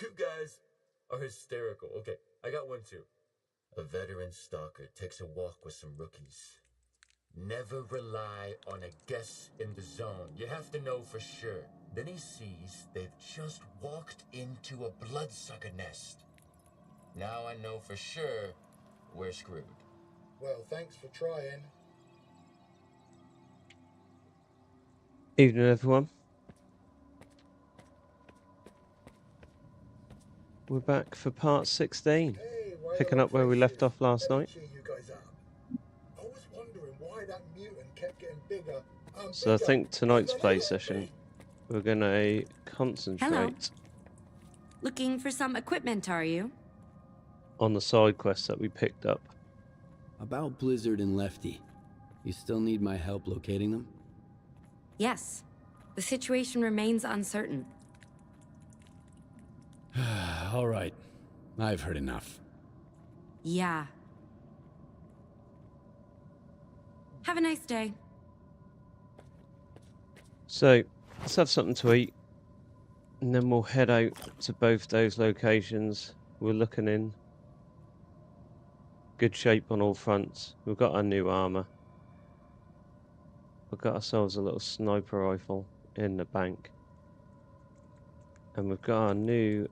You guys are hysterical. Okay, I got one too. A veteran stalker takes a walk with some rookies. Never rely on a guess in the zone. You have to know for sure. Then he sees they've just walked into a bloodsucker nest. Now I know for sure we're screwed. Well, thanks for trying. Evening, everyone. We're back for part 16, Hey, picking up where we left off last night. cheer you guys up. I was wondering why that mutant kept getting bigger. So I think tonight's play session, we're going to concentrate Hello. Looking for some equipment, are you? on the side quests that we picked up. About Blizzard and Lefty. You still need my help locating them? Yes. The situation remains uncertain. All right. I've heard enough. Yeah. Have a nice day. So let's have something to eat, and then we'll head out to both those locations. We're looking in good shape on all fronts. We've got our new armor. We've got ourselves a little sniper rifle in the bank. And we've got our new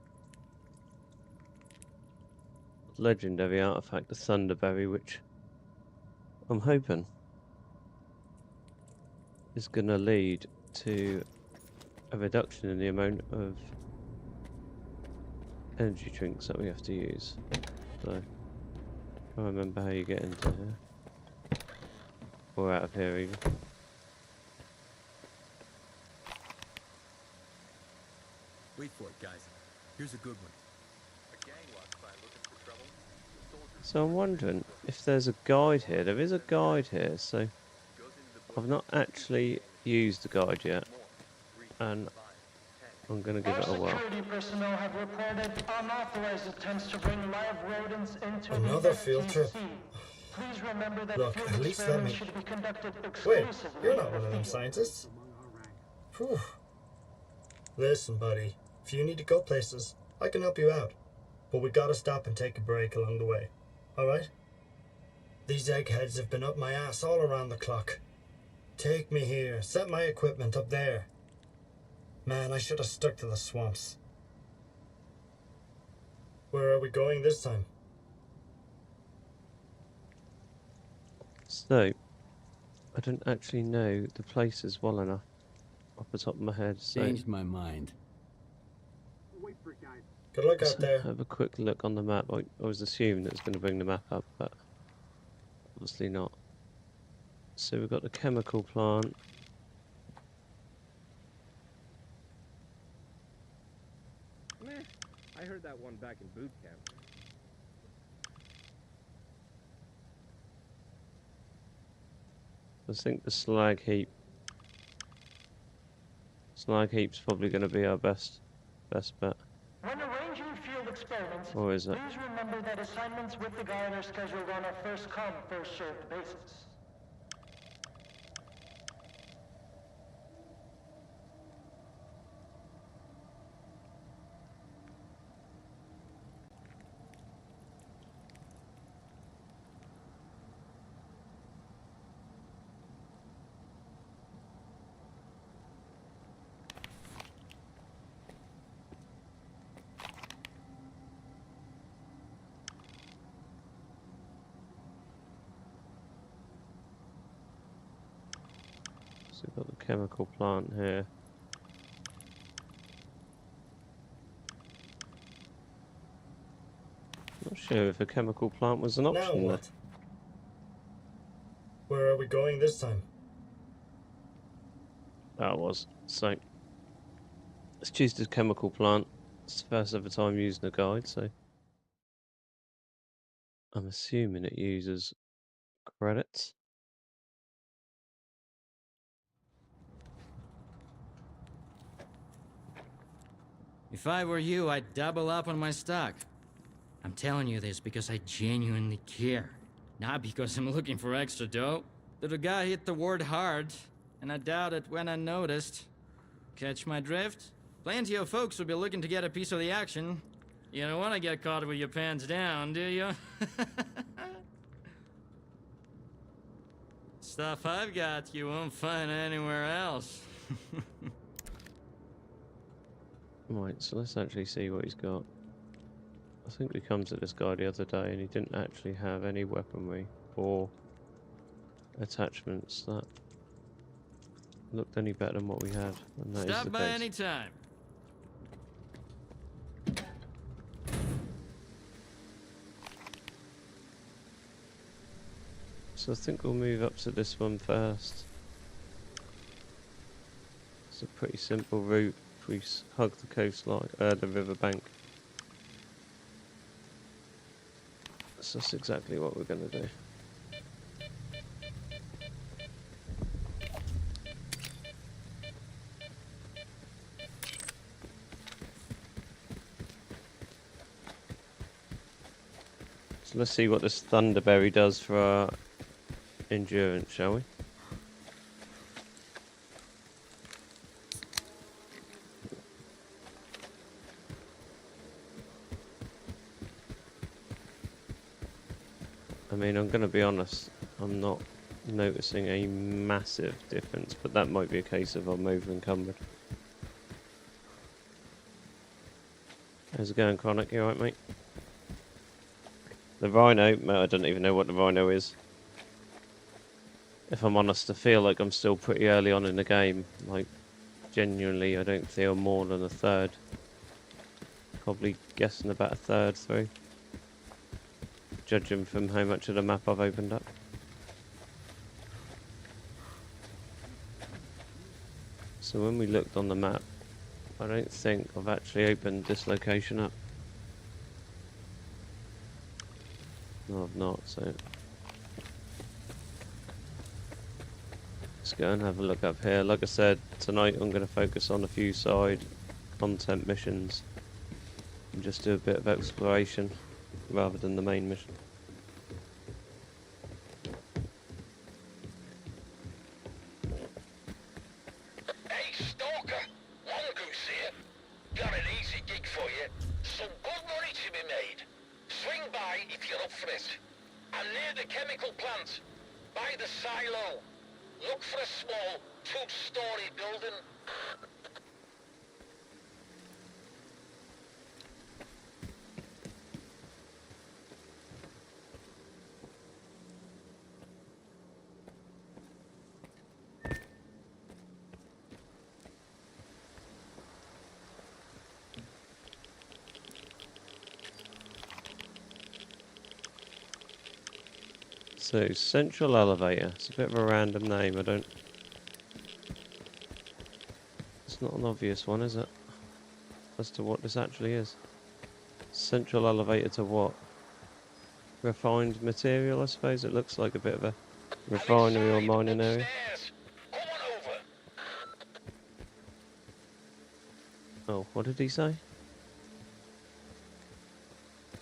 legendary artifact, the Thunderberry, which I'm hoping is going to lead to a reduction in the amount of energy drinks that we have to use. So, I remember how you get into here. Or out of here even. Wait for it, guys. Here's a good one. So I'm wondering if there's a guide here. There is a guide here, so I've not actually used the guide yet, and I'm going to give it a whirl. Security personnel have reported unauthorized attempts to bring live rodents into Another the field trip. FTC. Please remember that Look, field at least let experiments me... should be conducted Wait, exclusively you're in not the one of them field. scientists. Whew. Listen, buddy, if you need to go places, I can help you out. But we gotta stop and take a break along the way. Alright? These eggheads have been up my ass all around the clock. Take me here, set my equipment up there. Man, I should have stuck to the swamps. Where are we going this time? So, I don't actually know the places well enough off the top of my head. So Changed my mind. Good luck let's out there. have a quick look on the map. I was assuming it was going to bring the map up, but obviously not. So we've got the chemical plant. Meh, I heard that one back in boot camp. I think the slag heap. Slag heap's probably going to be our best bet. When arranging field experiments, Or is it? please remember that assignments with the guide are scheduled on a first come, first served basis. So we've got the chemical plant here. Not sure if a chemical plant was an Now option there. what? Where are we going this time? That was. So let's choose the chemical plant. It's the first ever time using the guide, so I'm assuming it uses credits. If I were you, I'd double up on my stock. I'm telling you this because I genuinely care. Not because I'm looking for extra dough. The guy hit the word hard, and I doubted when I noticed. Catch my drift? Plenty of folks will be looking to get a piece of the action. You don't want to get caught with your pants down, do you? Stuff I've got you won't find anywhere else. Right, so let's actually see what he's got. I think we come to this guy the other day and he didn't actually have any weaponry or attachments that looked any better than what we had. And that is Stop the by case. any time. So I think we'll move up to this one first. It's a pretty simple route. We hug the coastline, the riverbank. So that's exactly what we're going to do. So let's see what this Thunderberry does for our endurance, shall we? I mean, I'm going to be honest, I'm not noticing a massive difference, but that might be a case of I'm over encumbered. How's it going, Chronic? You alright, mate? The Rhino, mate, I don't even know what the Rhino is. If I'm honest, I feel like I'm still pretty early on in the game. Like, genuinely, I don't feel more than a third. Probably guessing about a third through. Judging from how much of the map I've opened up. So when we looked on the map, I don't think I've actually opened this location up. No, I've not, so... Let's go and have a look up here. Like I said, tonight I'm going to focus on a few side content missions. And just do a bit of exploration, rather than the main mission. Hey, Stalker! Mongoose here. Got an easy gig for you. Some good money to be made. Swing by if you're up for it. I'm near the chemical plant, by the silo. Look for a small, 2-story building. So, Central Elevator. It's a bit of a random name, It's not an obvious one, is it? As to what this actually is. Central Elevator to what? Refined material, I suppose? It looks like a bit of a refinery or mining area. Oh, what did he say?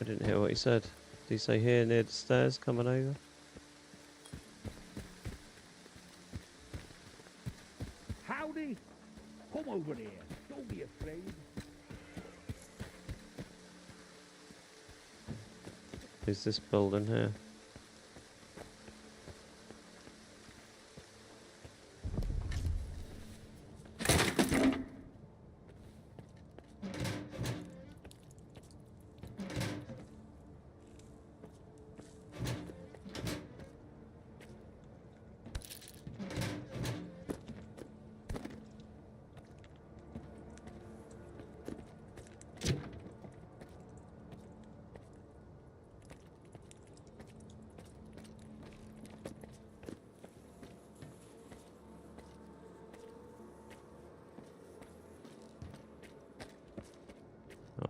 I didn't hear what he said. Did he say here near the stairs coming over? Howdy! Come over here. Don't be afraid. Is this building here?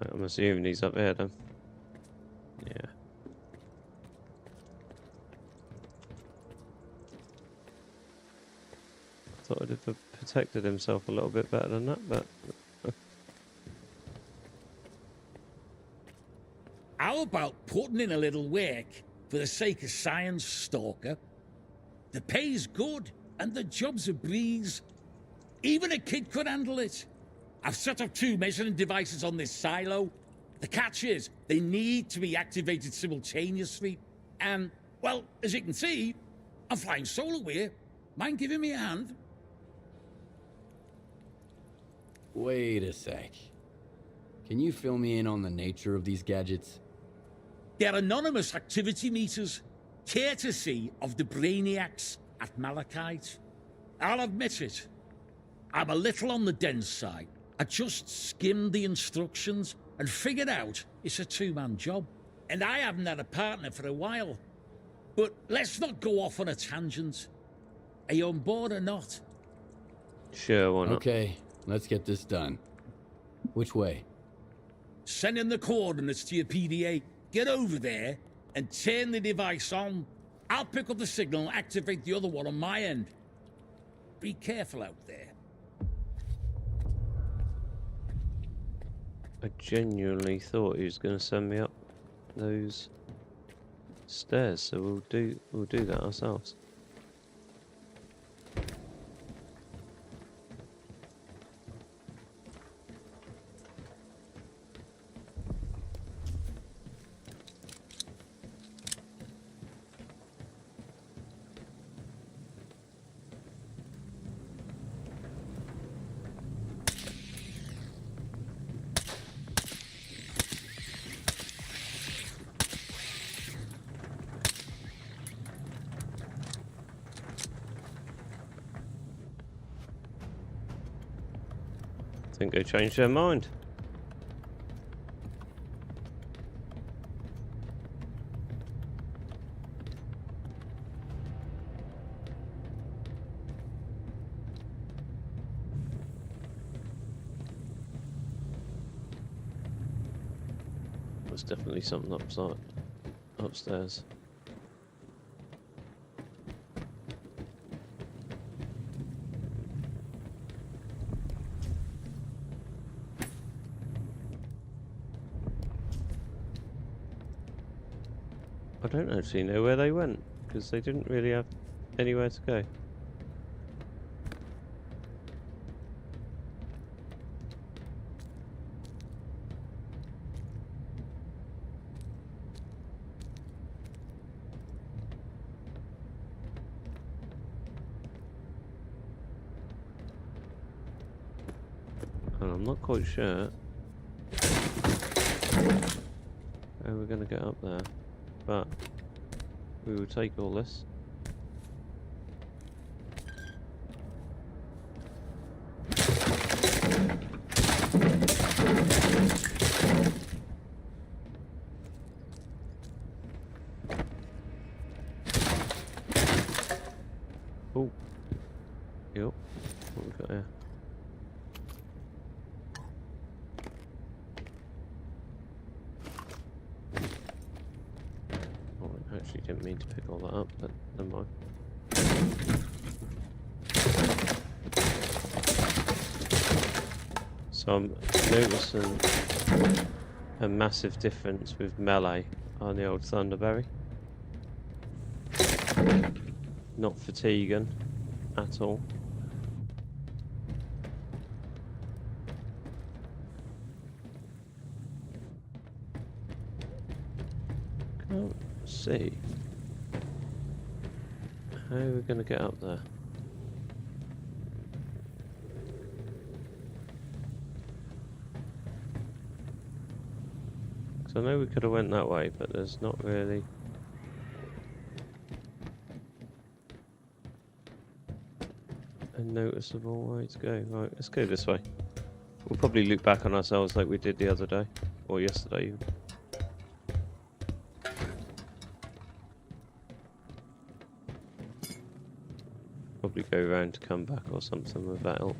Right, I'm assuming he's up here then. Yeah. Thought I'd have protected himself a little bit better than that, but... How about putting in a little work for the sake of science, Stalker? The pay's good, and the job's a breeze. Even a kid could handle it. I've set up 2 measuring devices on this silo. The catch is, they need to be activated simultaneously. And, well, as you can see, I'm flying solo here. Mind giving me a hand? Wait a sec. Can you fill me in on the nature of these gadgets? They're anonymous activity meters, courtesy of the brainiacs at Malachite. I'll admit it, I'm a little on the dense side. I just skimmed the instructions and figured out it's a 2-man job. And I haven't had a partner for a while. But let's not go off on a tangent. Are you on board or not? Sure, why not? Okay, let's get this done. Which way? Send in the coordinates to your PDA. Get over there and turn the device on. I'll pick up the signal and activate the other one on my end. Be careful out there. I genuinely thought he was going to send me up those stairs, so we'll do that ourselves. I think they changed their mind. There's definitely something upstairs. I don't actually know where they went, because they didn't really have anywhere to go. And I'm not quite sure how we're going to get up there. But we will take all this. Oh, yep. What we got here? Actually didn't mean to pick all that up, but never mind. So I'm noticing a massive difference with melee on the old Thunderberry. Not fatiguing at all. Can't see how we're going to get up there. So I know we could have went that way, but there's not really a noticeable way to go. Right, let's go this way. We'll probably loop back on ourselves like we did the other day, or yesterday even. Probably go around to come back or something with that help.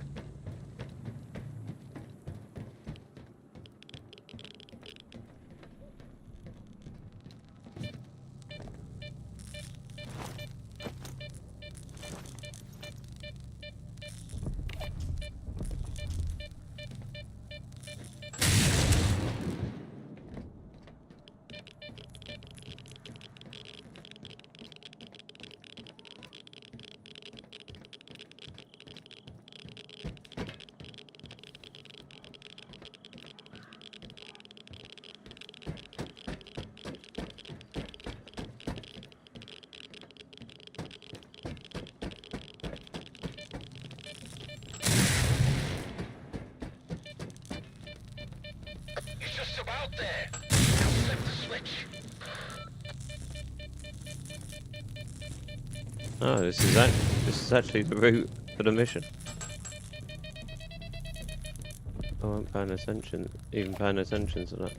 just about there. Now flip the switch. Oh, this is actually the route for the mission. I wasn't paying attention, even paying attention to that.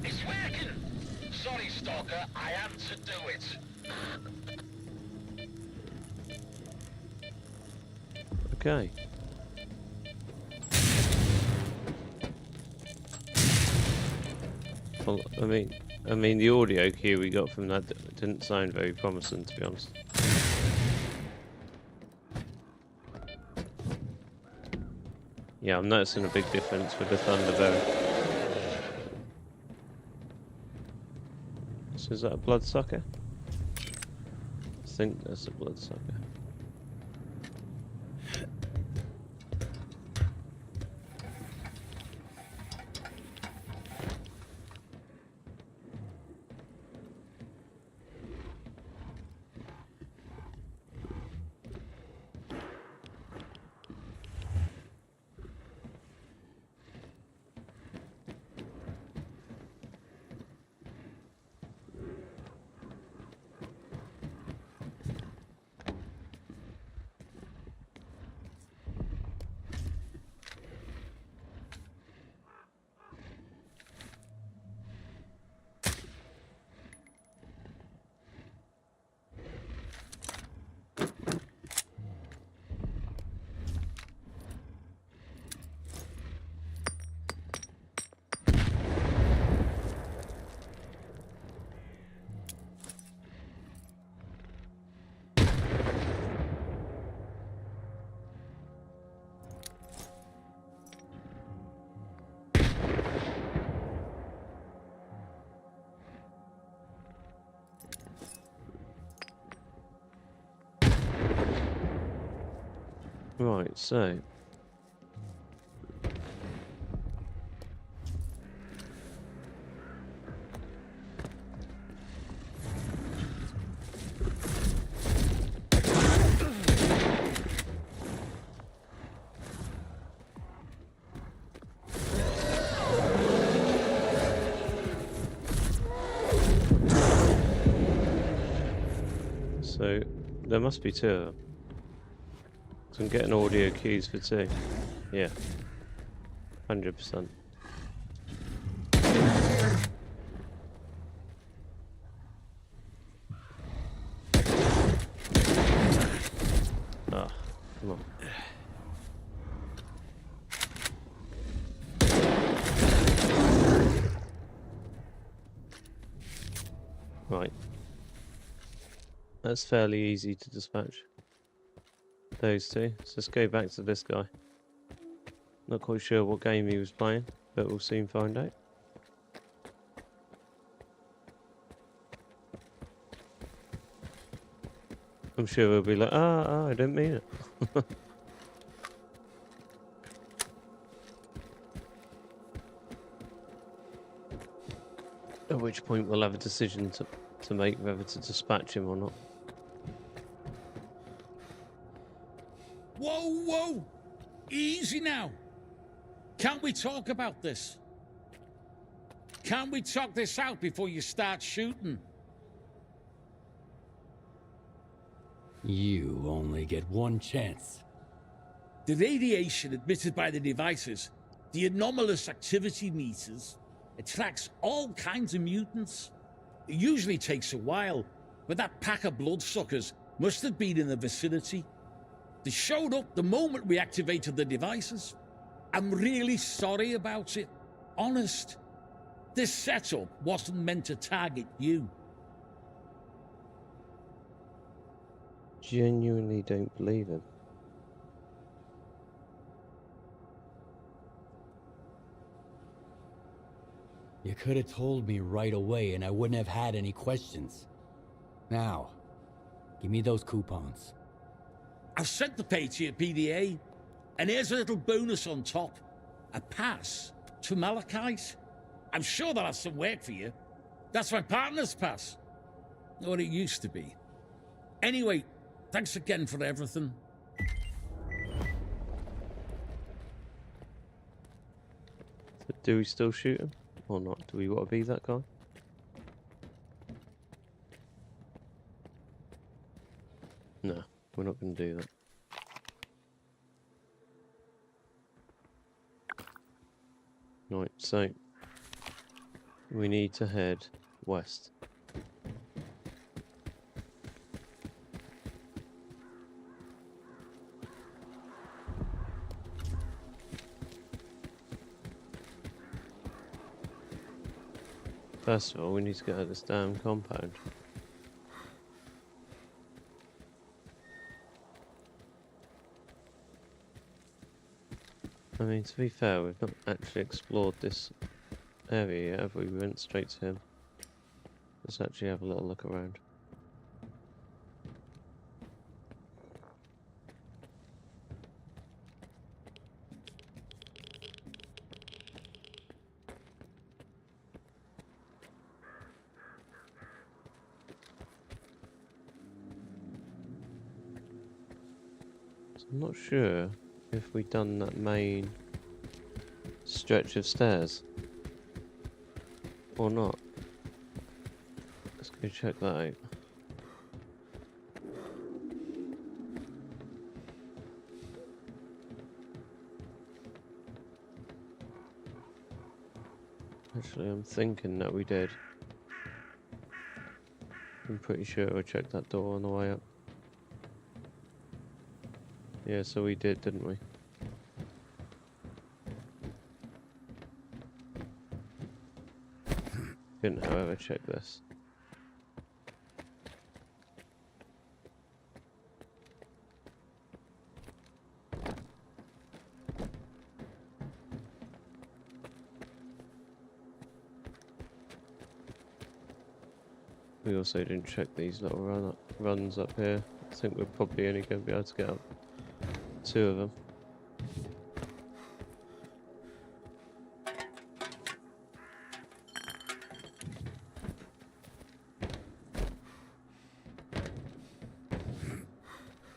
It's working. Sorry, Stalker, I had to do it. Okay. Well, I mean, the audio cue we got from that didn't sound very promising, to be honest. Yeah, I'm noticing a big difference with the Thunderberry. So is that a bloodsucker? I think that's a bloodsucker. Right, so there must be two of them. So I'm getting audio cues for two. Yeah. 100%. Ah, come on. Right. That's fairly easy to dispatch. Those two. So let's go back to this guy. Not quite sure what game he was playing, but we'll soon find out. I'm sure he'll be like, I didn't mean it. At which point we'll have a decision to make whether to dispatch him or not. Whoa, whoa! Easy now. Can't we talk about this? Can't we talk this out before you start shooting? You only get one chance. The radiation emitted by the devices, the anomalous activity meters, it tracks all kinds of mutants. It usually takes a while, but that pack of bloodsuckers must have been in the vicinity. They showed up the moment we activated the devices. I'm really sorry about it. Honest. This setup wasn't meant to target you. genuinely don't believe him. You could have told me right away and I wouldn't have had any questions. Now, give me those coupons. I've sent the pay to your PDA, and here's a little bonus on top. A pass to Malachite. I'm sure they'll have some work for you. That's my partner's pass. Or it used to be. Anyway, thanks again for everything. So do we still shoot him? Or not? Do we want to be that guy? No, we're not going to do that. Right, so we need to head west. First of all, we need to get out of this damn compound. I mean, to be fair, we've not actually explored this area yet, have we? We went straight to him. Let's actually have a little look around. I'm not sure if we've done that main stretch of stairs or not. Let's go check that out. Actually, I'm thinking that we did. I'm pretty sure I checked that door on the way up. Yeah, so we did, didn't we? Didn't, however, check this. We also didn't check these little runs up here. I think we're probably only going to be able to get up 2 of them.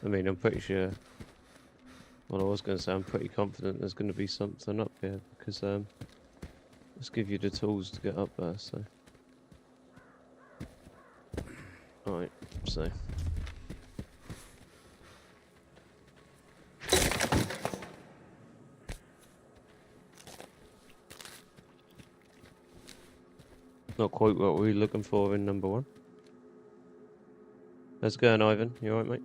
I mean, I'm pretty sure. Well, I was going to say I'm pretty confident there's going to be something up here because let's give you the tools to get up there. So, all right. So. Not quite what we were looking for in number 1. How's it going, Ivan? You alright, mate?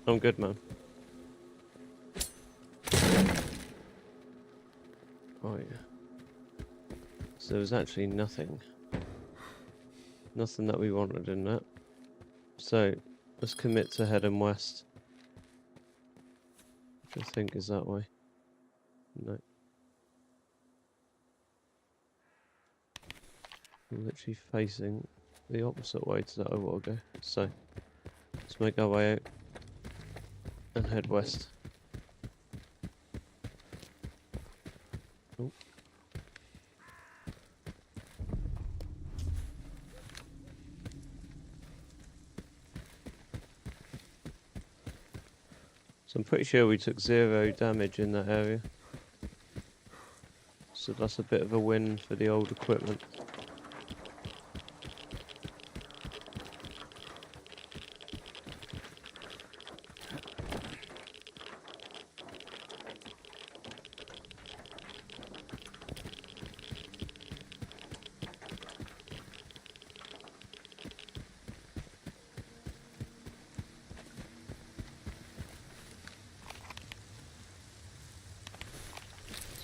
I'm good, man. Oh, yeah. So there was actually nothing. Nothing that we wanted in that. So, let's commit to heading west. Which I think is that way. No. I'm literally facing the opposite way to that I want to go. So, let's make our way out and head west. Oh. So I'm pretty sure we took 0 damage in that area. So that's a bit of a win for the old equipment.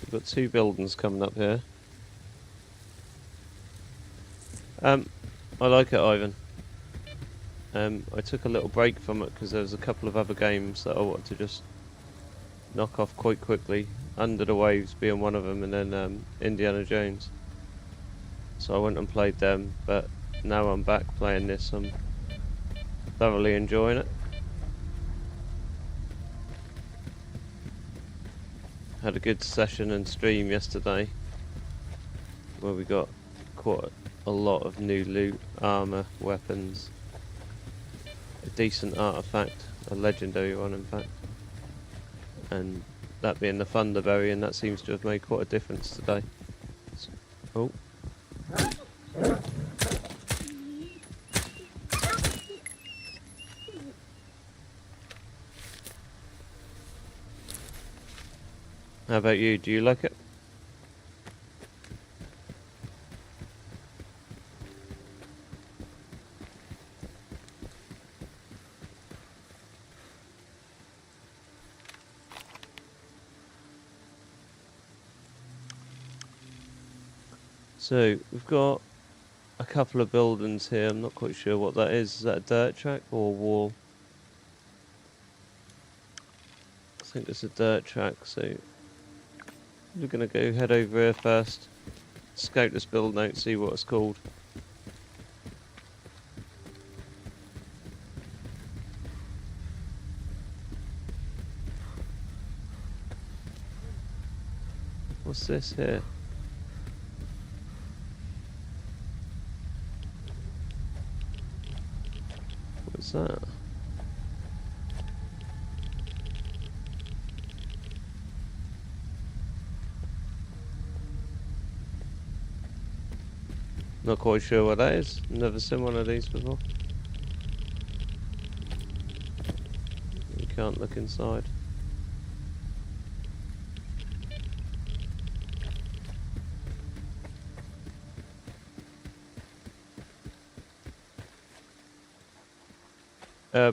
We've got 2 buildings coming up here. I like it, Ivan. I took a little break from it because there was a couple of other games that I wanted to just knock off quite quickly. Under the Waves being one of them, and then Indiana Jones. So I went and played them, but now I'm back playing this. I'm thoroughly enjoying it. Had a good session and stream yesterday where we got quite a lot of new loot, armor, weapons, a decent artifact, a legendary one in fact, and that being the Thunderberry, and that seems to have made quite a difference today. Oh. How about you? Do you like it? So we've got a couple of buildings here. I'm not quite sure what that is. Is that a dirt track or a wall? I think it's a dirt track, so we're gonna go head over here first, scout this building out, see what it's called. What's this here? What's that? Not quite sure what that is. Never seen one of these before. You can't look inside.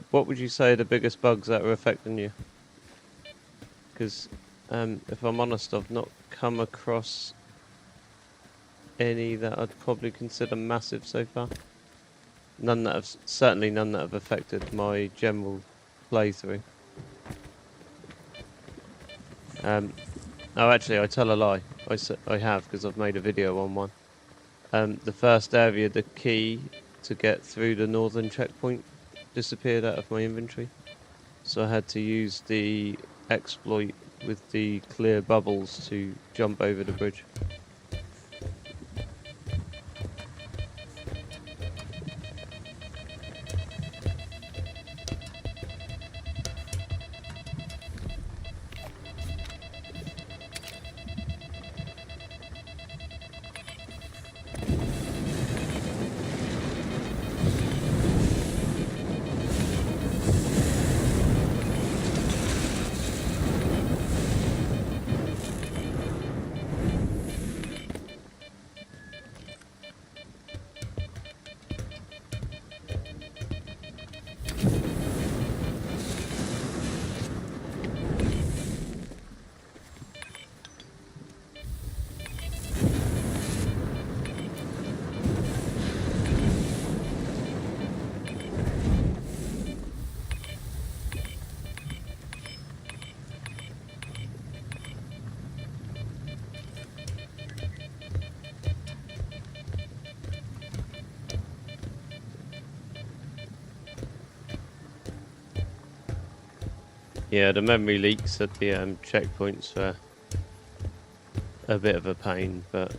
What would you say are the biggest bugs that are affecting you? Because if I'm honest, I've not come across any that I'd probably consider massive so far. None that have, certainly none that have affected my general playthrough. Oh, actually, I tell a lie. I have, because I've made a video on one. The first area, the key to get through the northern checkpoint disappeared out of my inventory, so I had to use the exploit with the clear bubbles to jump over the bridge. Yeah, the memory leaks at the checkpoints are a bit of a pain, but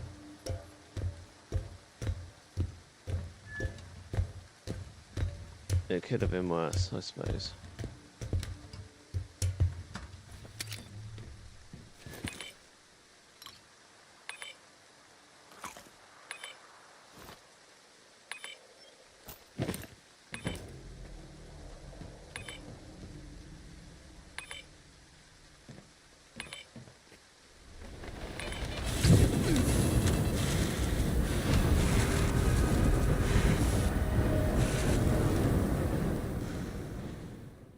it could have been worse, I suppose.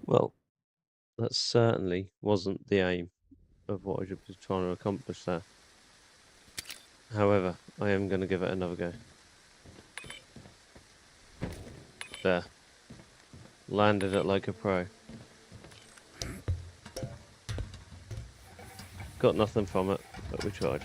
Well, that certainly wasn't the aim of what I was trying to accomplish there. However, I am going to give it another go. There. Landed it like a pro. Got nothing from it, but we tried.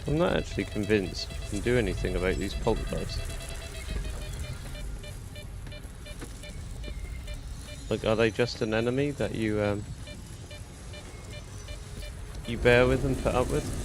I'm not actually convinced I can do anything about these poltergeists. Like, are they just an enemy that you bear with and put up with?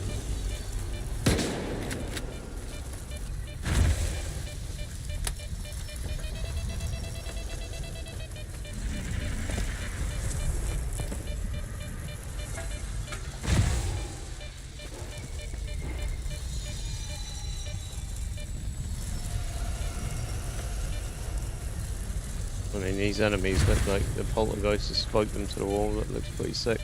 I mean, these enemies look like the poltergeist has spiked them to the wall. That looks pretty sick.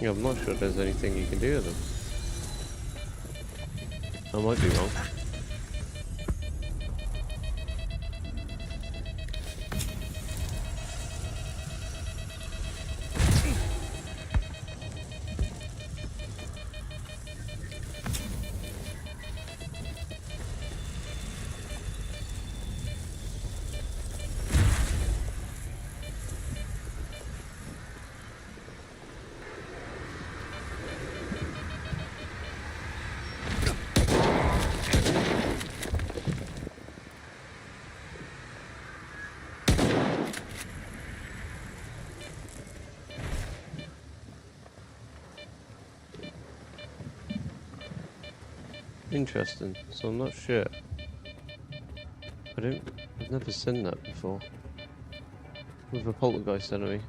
Yeah, I'm not sure there's anything you can do with them. I might be wrong. Interesting, so I'm not sure. I've never seen that before. With a poltergeist enemy.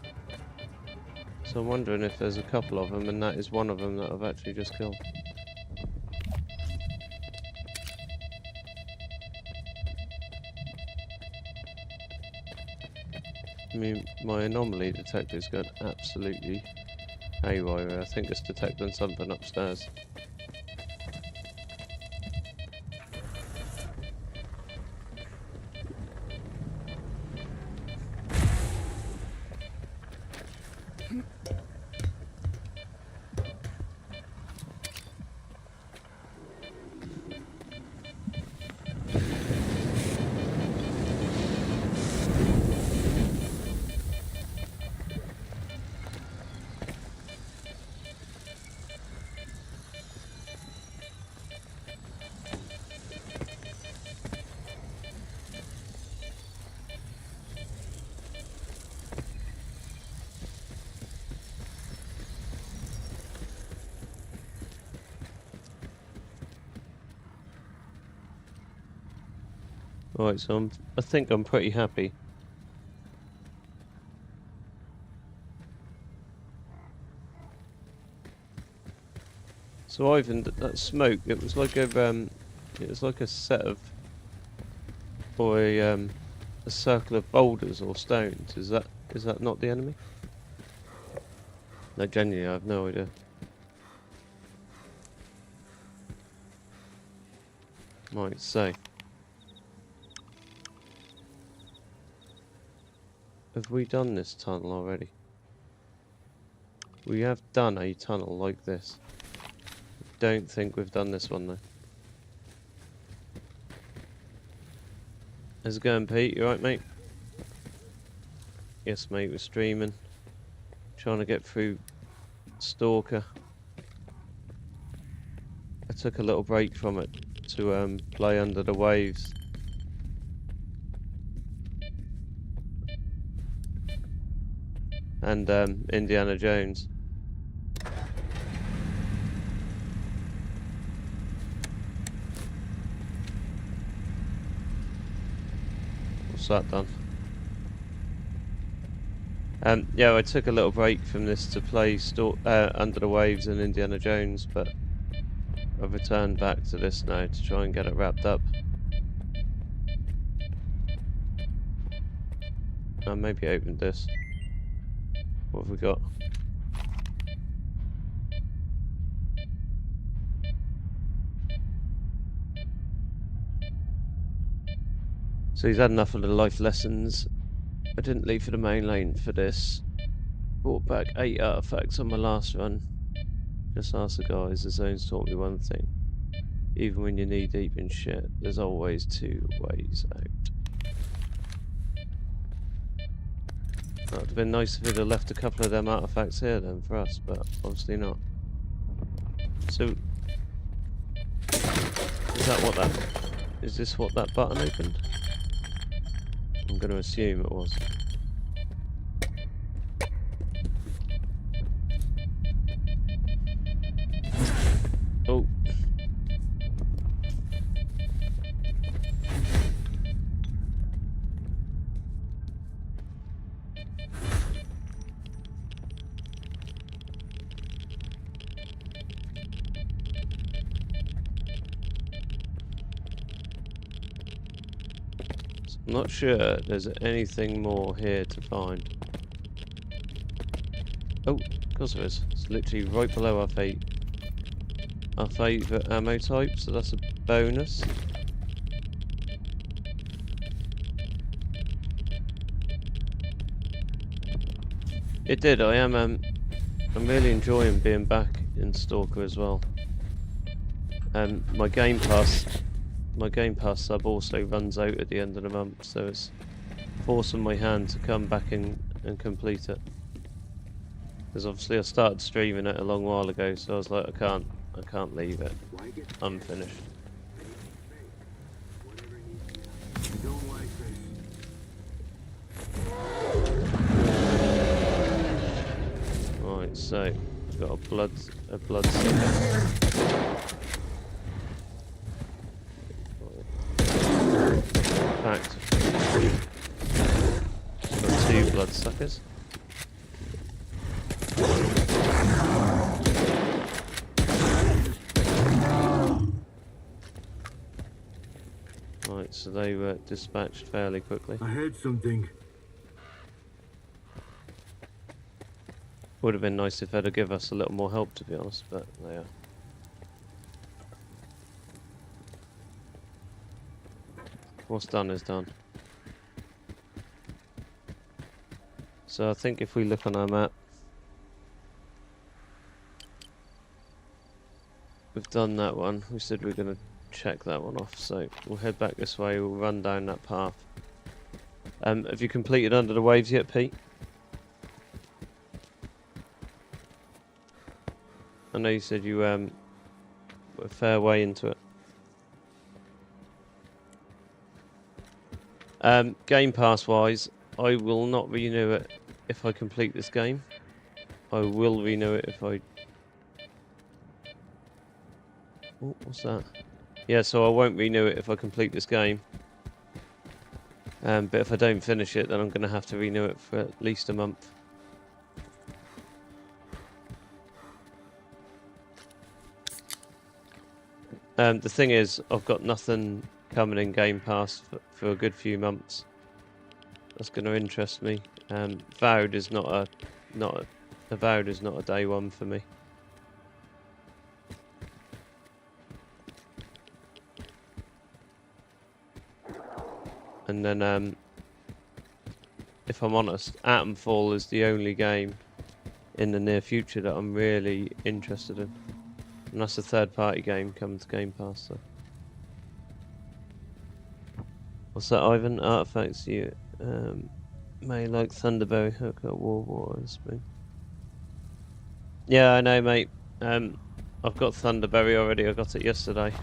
So I'm wondering if there's a couple of them and that is one of them that I've actually just killed. I mean, my anomaly detector's got absolutely haywire. I think it's detecting something upstairs. Right, so I think I'm pretty happy. So Ivan, that smoke, it was like a set of, or a circle of boulders or stones. Is that not the enemy? No, genuinely, I have no idea. Right, so have we done this tunnel already? We have done a tunnel like this. Don't think we've done this one though. How's it going, Pete? You alright, mate? Yes, mate, we're streaming. Trying to get through Stalker. I took a little break from it to play Under the Waves. And Indiana Jones. What's that done? Yeah, I took a little break from this to play Under the Waves and Indiana Jones, but I've returned back to this now to try and get it wrapped up. I maybe opened this. What have we got? So he's had enough of the life lessons. I didn't leave for the main lane for this. Brought back 8 artifacts on my last run. Just ask the guys, the zone's taught me one thing. Even when you're knee deep in shit, there's always 2 ways out. That would have been nice if he'd have left a couple of them artifacts here then for us, but obviously not. So, is this what that button opened? I'm going to assume it was. Oh. I'm not sure there's anything more here to find. Oh, of course there is. It's literally right below our favourite ammo type, so that's a bonus. It did. I'm really enjoying being back in Stalker as well. My Game Pass sub also runs out at the end of the month, so it's forcing my hand to come back and complete it. Because obviously I started streaming it a long while ago, so I was like, I can't leave it unfinished. Right, so we've got a blood sucker. Fact. Got 2 bloodsuckers. Right, so they were dispatched fairly quickly. I heard something. Would have been nice if they'd have given us a little more help, to be honest, but they are. What's done is done. So I think if we look on our map, we've done that one. We said we're going to check that one off, so we'll head back this way. We'll run down that path. Have you completed Under the Waves yet, Pete? I know you said you were a fair way into it. Game Pass wise, I will not renew it if I complete this game. I will renew it if I... Oh, what's that? Yeah, so I won't renew it if I complete this game. But if I don't finish it, then I'm going to have to renew it for at least a month. The thing is, I've got nothing coming in Game Pass for a good few months. That's going to interest me. Avowed is not a day one for me. And then, if I'm honest, Atomfall is the only game in the near future that I'm really interested in. And that's a third-party game coming to Game Pass, so. What's that, Ivan? Artifacts you may like Thunderberry, Hook at War Water Spoon. Yeah, I know, mate. I've got Thunderberry already. I got it yesterday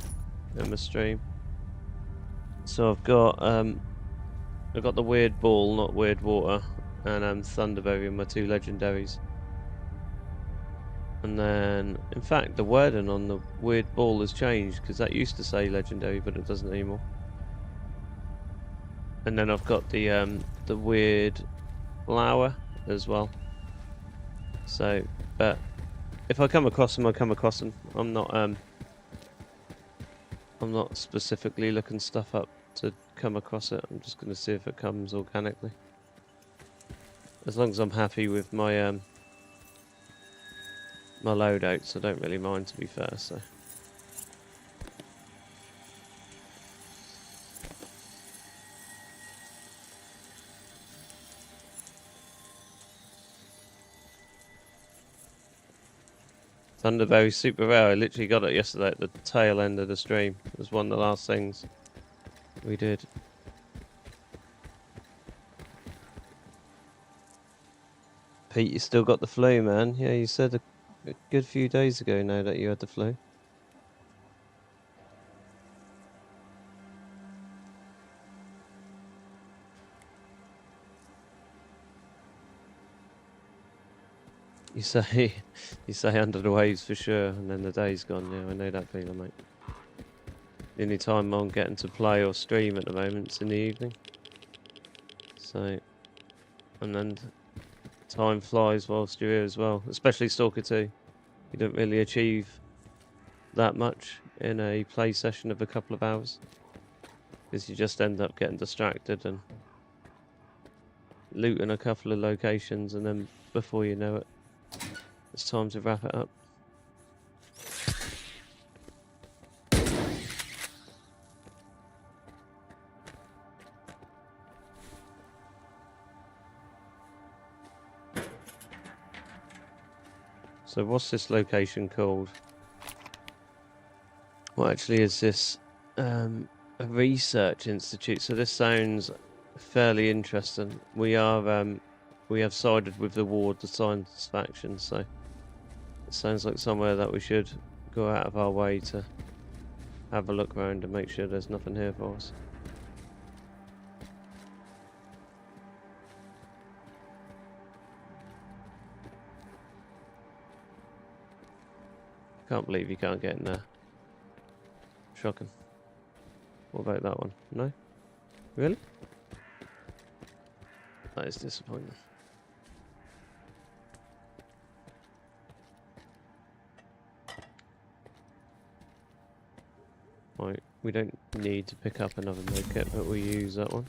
in my stream. So I've got the Weird Ball, not Weird Water, and Thunderberry are my two legendaries. And then, in fact, the wording on the Weird Ball has changed, because that used to say legendary, but it doesn't anymore. And then I've got the Weird Flower as well. So, but if I come across them, I come across them. I'm not specifically looking stuff up to come across it. I'm just going to see if it comes organically. As long as I'm happy with my my loadouts, I don't really mind, to be fair. So. Thunderberry super rare. I literally got it yesterday at the tail end of the stream. It was one of the last things we did. Pete, you still got the flu, man. Yeah, you said a good few days ago now that you had the flu. You say under the waves for sure, and then the day's gone. Yeah, I know that feeling, mate. The only time I'm getting to play or stream at the moment is in the evening. So, and then time flies whilst you're here as well, especially Stalker 2. You don't really achieve that much in a play session of a couple of hours, because you just end up getting distracted and looting a couple of locations, and then before you know it, it's time to wrap it up. So what's this location called? What actually is this? A research institute. So this sounds fairly interesting. We have sided with the Ward, the science faction, so it sounds like somewhere that we should go out of our way to have a look around and make sure there's nothing here for us. Can't believe you can't get in there. Shocking. What about that one? No? Really? That is disappointing. Right, we don't need to pick up another medkit, but we'll use that one.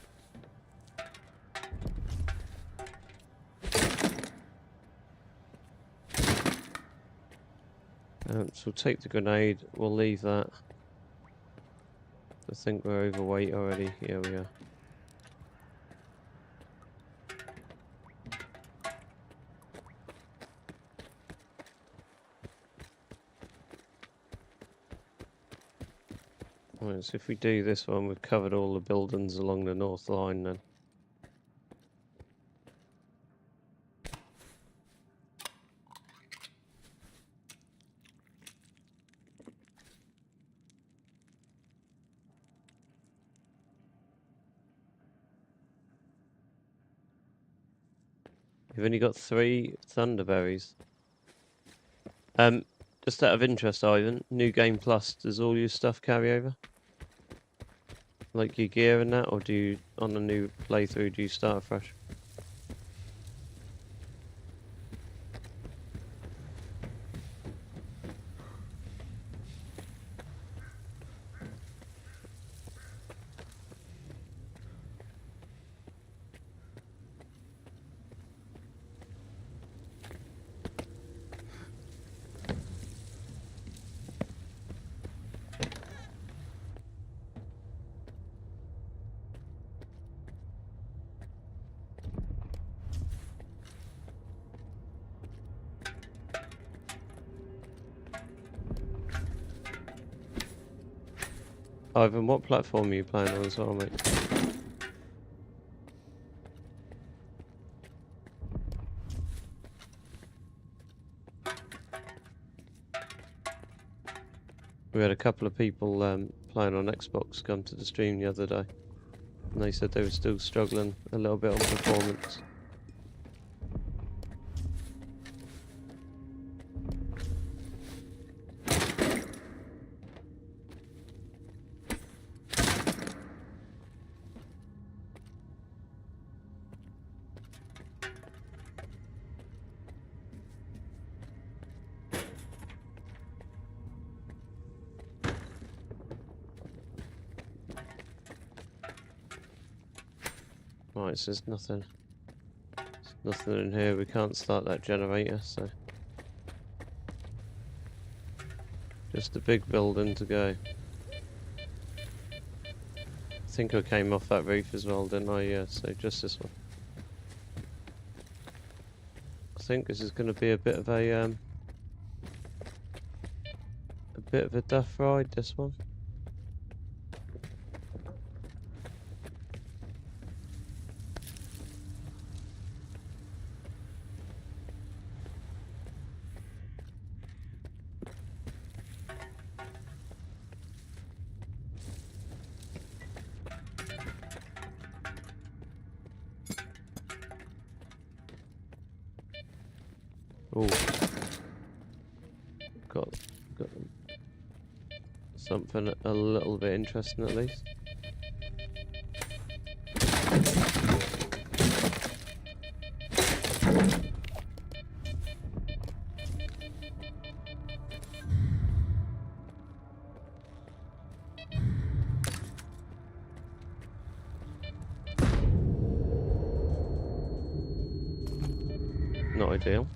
So we'll take the grenade, we'll leave that. I think we're overweight already. Here we are. Right, so if we do this one, we've covered all the buildings along the north line then. You've only got 3 Thunderberries. Just out of interest, Ivan, New Game Plus, does all your stuff carry over? like your gear and that, or do you, on a new playthrough, do you start afresh? Ivan, what platform are you playing on as well, mate? We had a couple of people playing on Xbox come to the stream the other day, and they said they were still struggling a little bit on performance. Right, so there's nothing in here. We can't start that generator, so just a big building to go. I think I came off that roof as well, didn't I? Yeah, so just this one. I think this is going to be a bit of a death ride, this one. Oh, got something a little bit interesting at least. Not ideal.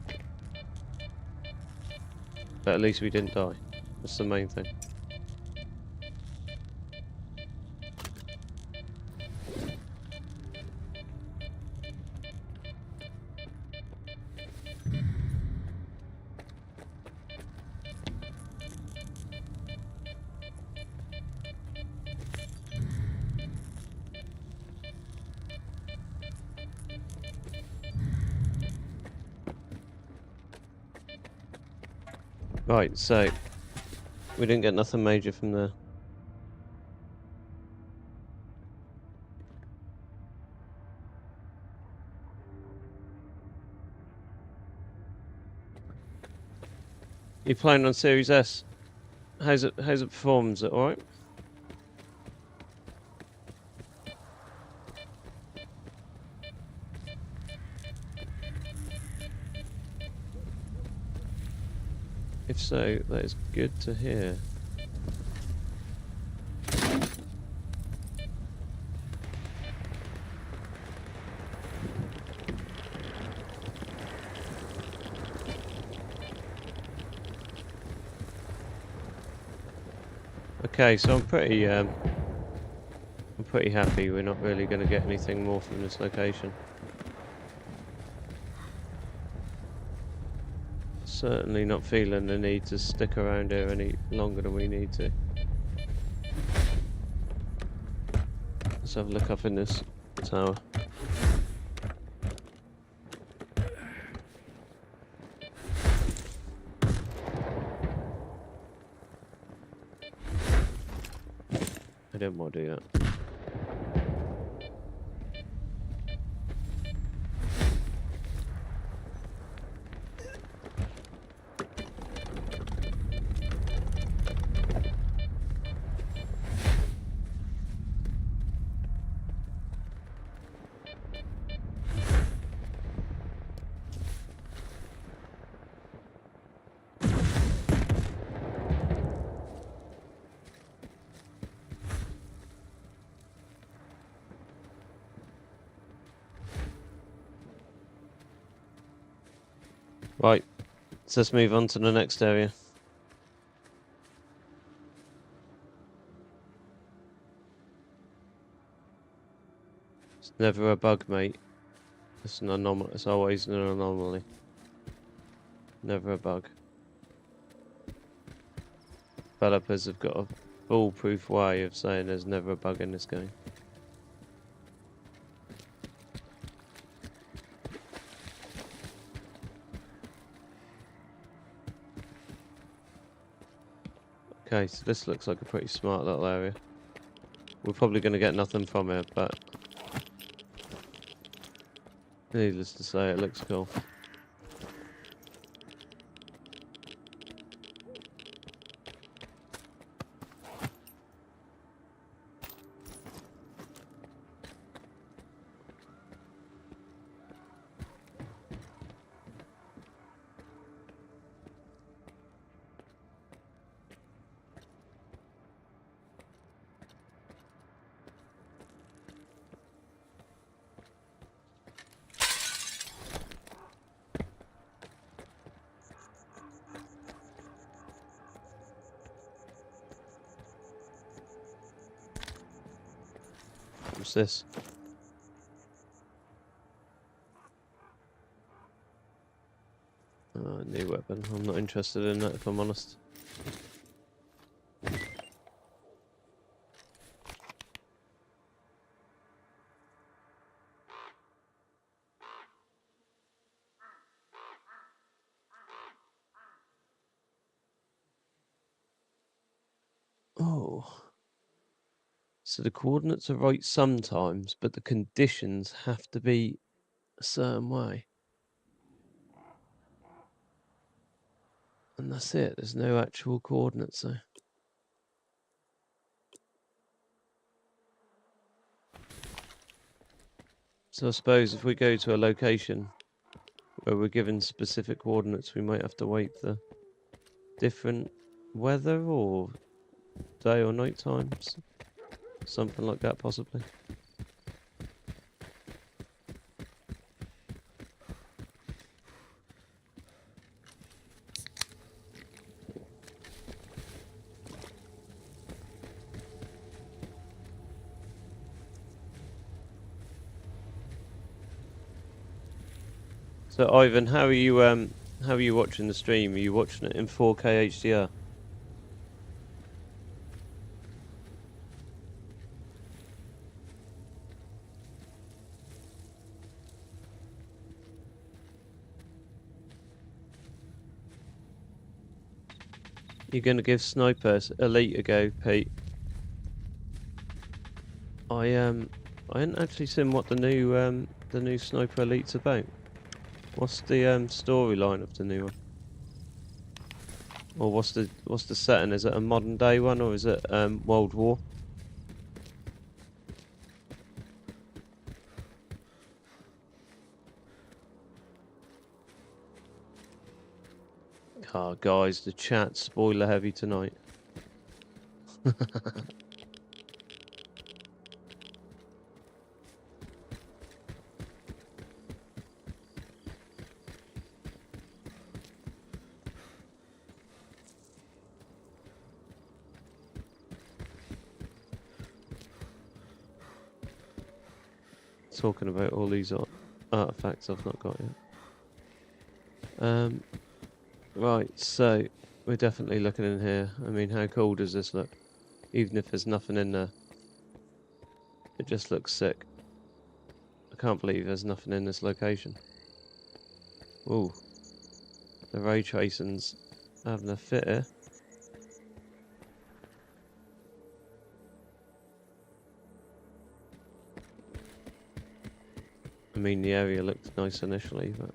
But at least we didn't die. That's the main thing. Right, so we didn't get nothing major from there. You're playing on Series S. How's it performed? Is it alright? If so, that is good to hear. Okay, so I'm pretty happy we're not really going to get anything more from this location. Certainly not feeling the need to stick around here any longer than we need to. Let's have a look up in this tower. I don't want to do that. Right, so let's move on to the next area. It's never a bug, mate. It's an anomaly. It's always an anomaly. Never a bug. Developers have got a foolproof way of saying there's never a bug in this game. Okay, so this looks like a pretty smart little area. We're probably going to get nothing from it, but needless to say, it looks cool. What's this? New weapon. I'm not interested in that, if I'm honest. Oh. So the coordinates are right sometimes, but the conditions have to be a certain way. And that's it. There's no actual coordinates there. So I suppose if we go to a location where we're given specific coordinates, we might have to wait for different weather or day or night times. Something like that, possibly. So Ivan, how are you watching the stream? Are you watching it in 4K HDR? You're gonna give Sniper Elite a go, Pete? I hadn't actually seen what the new Sniper Elite's about. What's the storyline of the new one? Or what's the setting? Is it a modern day one or is it World War? Ah, guys, the chat's spoiler heavy tonight. Talking about all these artifacts I've not got yet. Right, so we're definitely looking in here. I mean, how cool does this look? Even if there's nothing in there, it just looks sick. I can't believe there's nothing in this location. Ooh, the ray tracing's having a fit here. I mean, the area looked nice initially, but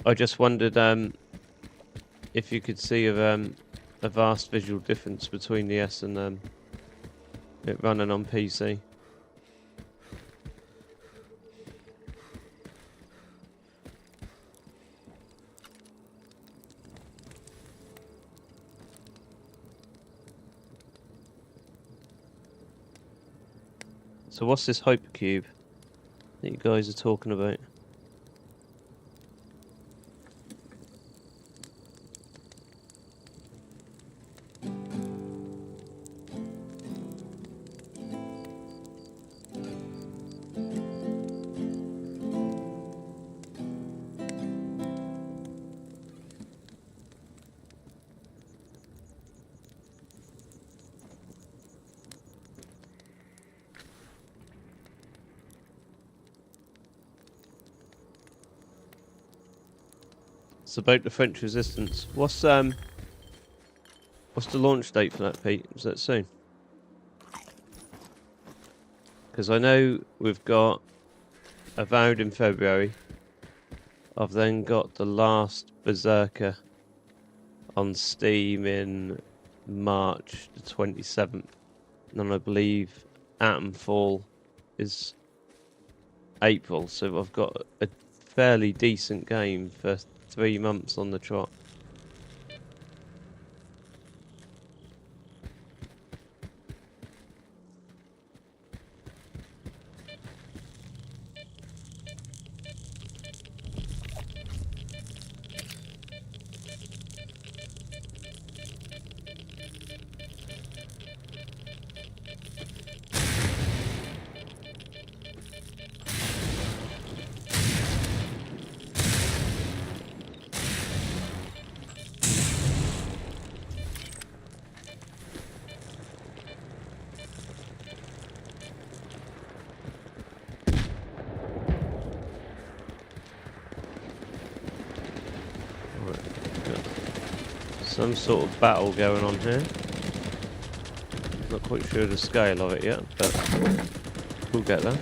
I just wondered if you could see a vast visual difference between the S and it running on PC. So what's this hypercube that you guys are talking about? It's about the French resistance. What's the launch date for that, Pete? Is that soon? Because I know we've got Avowed in February. I've then got the last Berserker on Steam in March the 27th. And then I believe Atomfall is April. So I've got a fairly decent game for 3 months on the trot. Some sort of battle going on here. Not quite sure the scale of it yet, but we'll get there.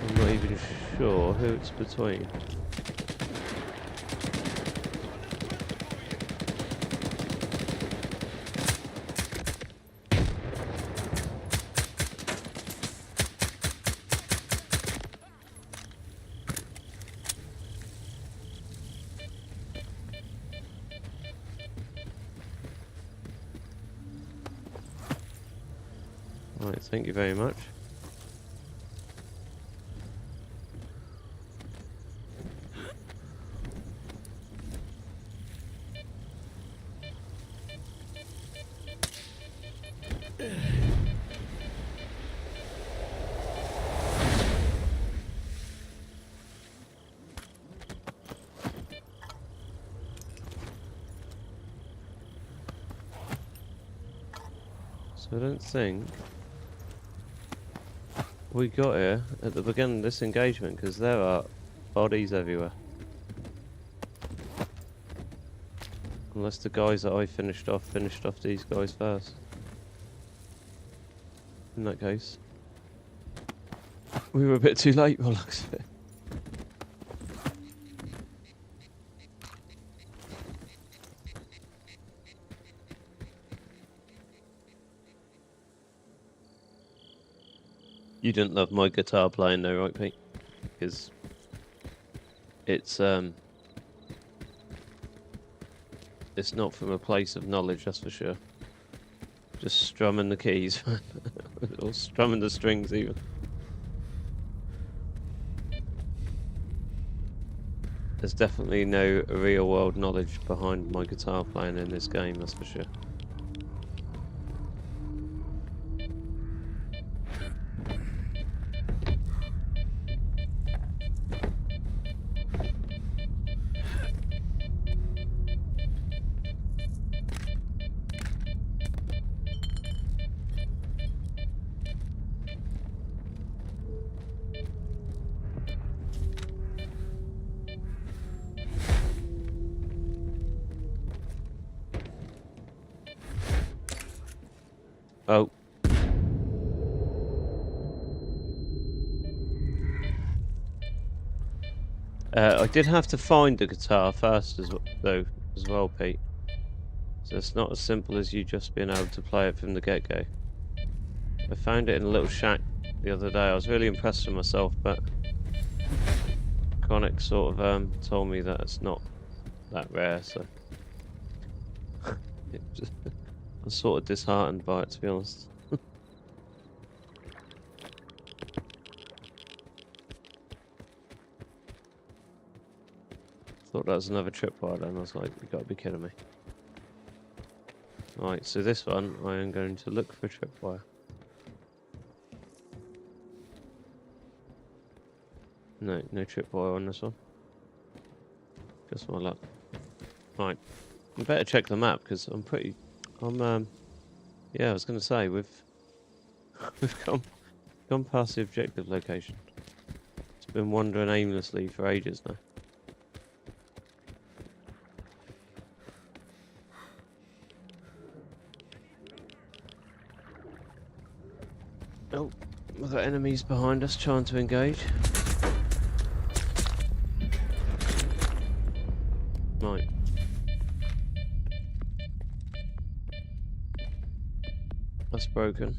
I'm not even sure who it's between. Right, thank you very much. So I don't think we got here at the beginning of this engagement, because there are bodies everywhere. Unless the guys that I finished off these guys first. In that case, we were a bit too late by the looks of it. You didn't love my guitar playing though, right, Pete? Because it's not from a place of knowledge, that's for sure. Just strumming the keys, or strumming the strings even. There's definitely no real world knowledge behind my guitar playing in this game, that's for sure. Oh. I did have to find the guitar first as well, Pete. So it's not as simple as you just being able to play it from the get-go. I found it in a little shack the other day. I was really impressed with myself, but Chronic sort of told me that it's not that rare, so I'm sort of disheartened by it, to be honest. Thought that was another tripwire then. I was like, you gotta be kidding me. Right, so this one, I am going to look for tripwire. No tripwire on this one. Just my luck. Right, I better check the map because yeah, I was going to say we've gone past the objective location. It's been wandering aimlessly for ages now. Oh, we've got enemies behind us trying to engage. Right. That's broken.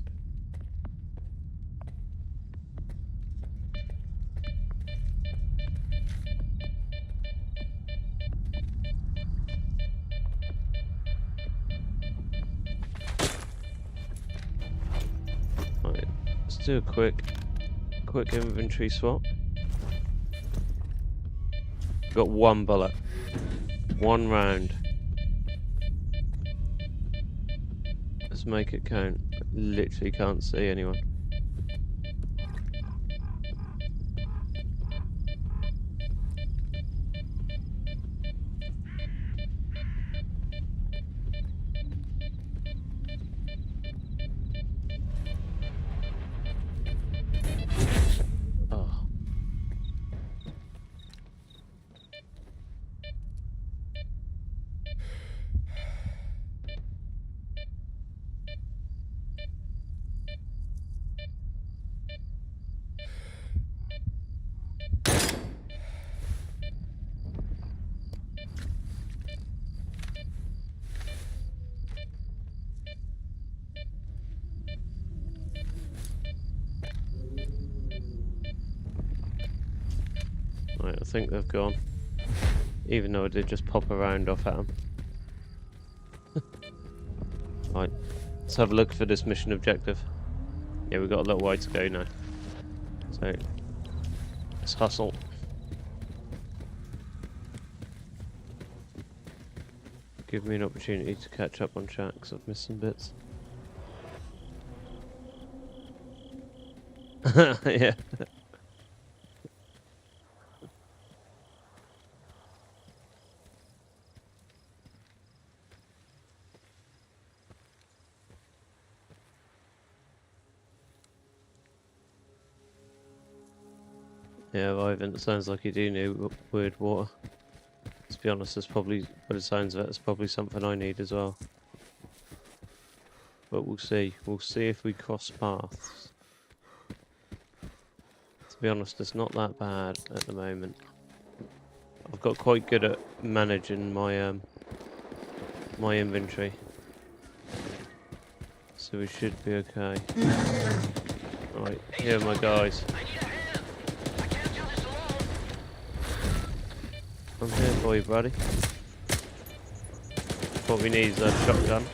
Right, let's do a quick inventory swap. Got one bullet. One round. Let's make it count. Literally can't see anyone. Oh. Right, I think they've gone. Even though I did just pop a round off at them. Right, let's have a look for this mission objective. Yeah, we've got a little way to go now. So, let's hustle. Give me an opportunity to catch up on chat because I've missed some bits. Yeah. Yeah, Ivan, it sounds like you do need weird water. To be honest, it's probably, by the sounds of it, it's probably something I need as well. But we'll see. We'll see if we cross paths. To be honest, it's not that bad at the moment. I've got quite good at managing my my inventory, so we should be okay. Right, here are my guys. I'm here for you, buddy. What we need is a shotgun.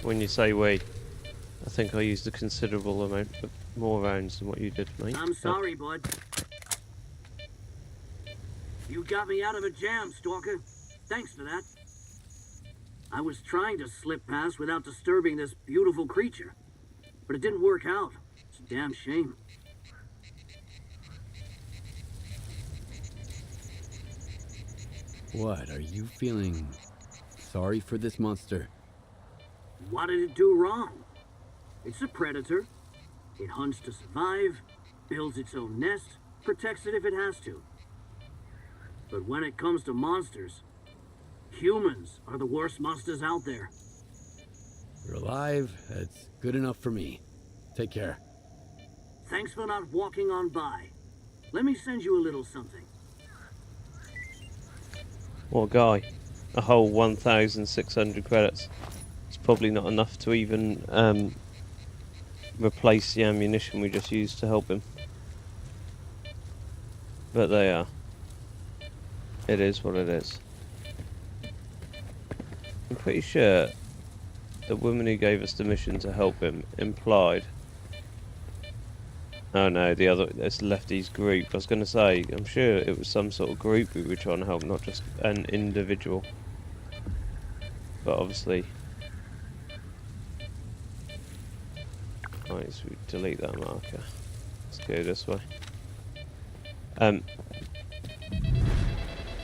When you say we, I think I used a considerable amount of more rounds than what you did, mate. I'm sorry, bud. You got me out of a jam, Stalker. Thanks for that. I was trying to slip past without disturbing this beautiful creature, but it didn't work out. It's a damn shame. What, are you feeling sorry for this monster? What did it do wrong? It's a predator. It hunts to survive, builds its own nest, protects it if it has to. But when it comes to monsters, humans are the worst monsters out there. You're alive, that's good enough for me. Take care. Thanks for not walking on by. Let me send you a little something. What a guy. A whole 1,600 credits. It's probably not enough to even replace the ammunition we just used to help him. But they are. It is what it is. I'm pretty sure the woman who gave us the mission to help him implied... Oh no, it's Lefty's group. I was going to say, I'm sure it was some sort of group we were trying to help, not just an individual. But obviously... Right, so we delete that marker. Let's go this way. Oh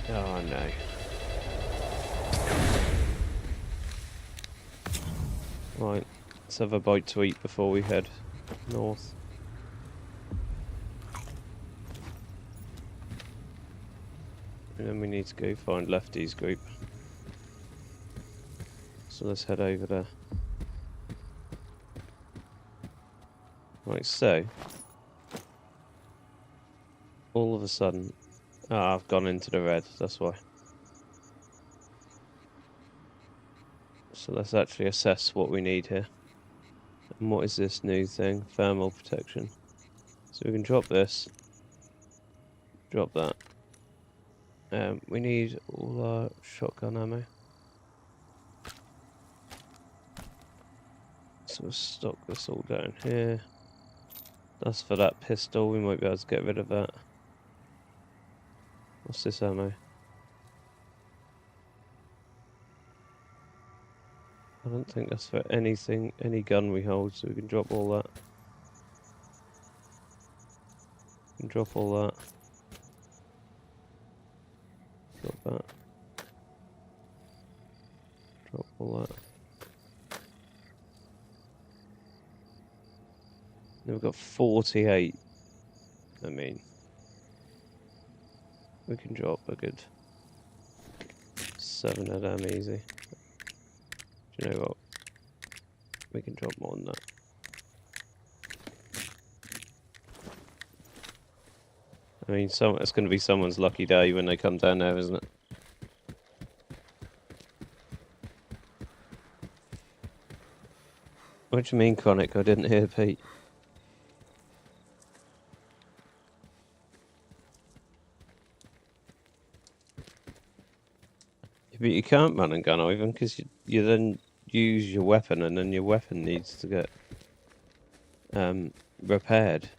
no. Right, let's have a bite to eat before we head north. And then we need to go find Lefty's group. So let's head over there. Right, so... all of a sudden... Ah, I've gone into the red, that's why. So let's actually assess what we need here. And what is this new thing? Thermal protection. So we can drop this. Drop that. We need all our shotgun ammo. So we'll stock this all down here. That's for that pistol, we might be able to get rid of that. What's this ammo? I don't think that's for anything, any gun we hold, so we can drop all that. We can drop all that. Drop that. Drop all that. Then we've got 48. I mean, we can drop a good 7 of them easy. Do you know what? We can drop more than that. I mean, it's going to be someone's lucky day when they come down there, isn't it? What do you mean, Chronic? I didn't hear Pete. But you can't run and gun even because you then use your weapon and then your weapon needs to get repaired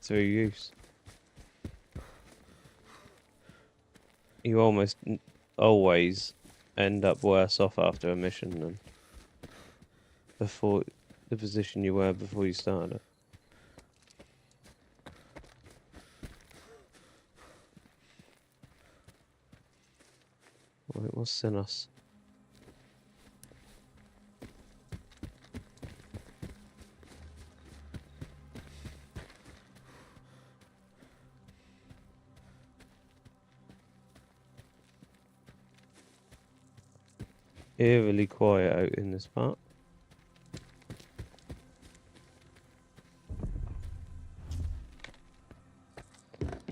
through use. You almost always end up worse off after a mission than before the position you were before you started. Right, what's in us? Eerily quiet out in this part.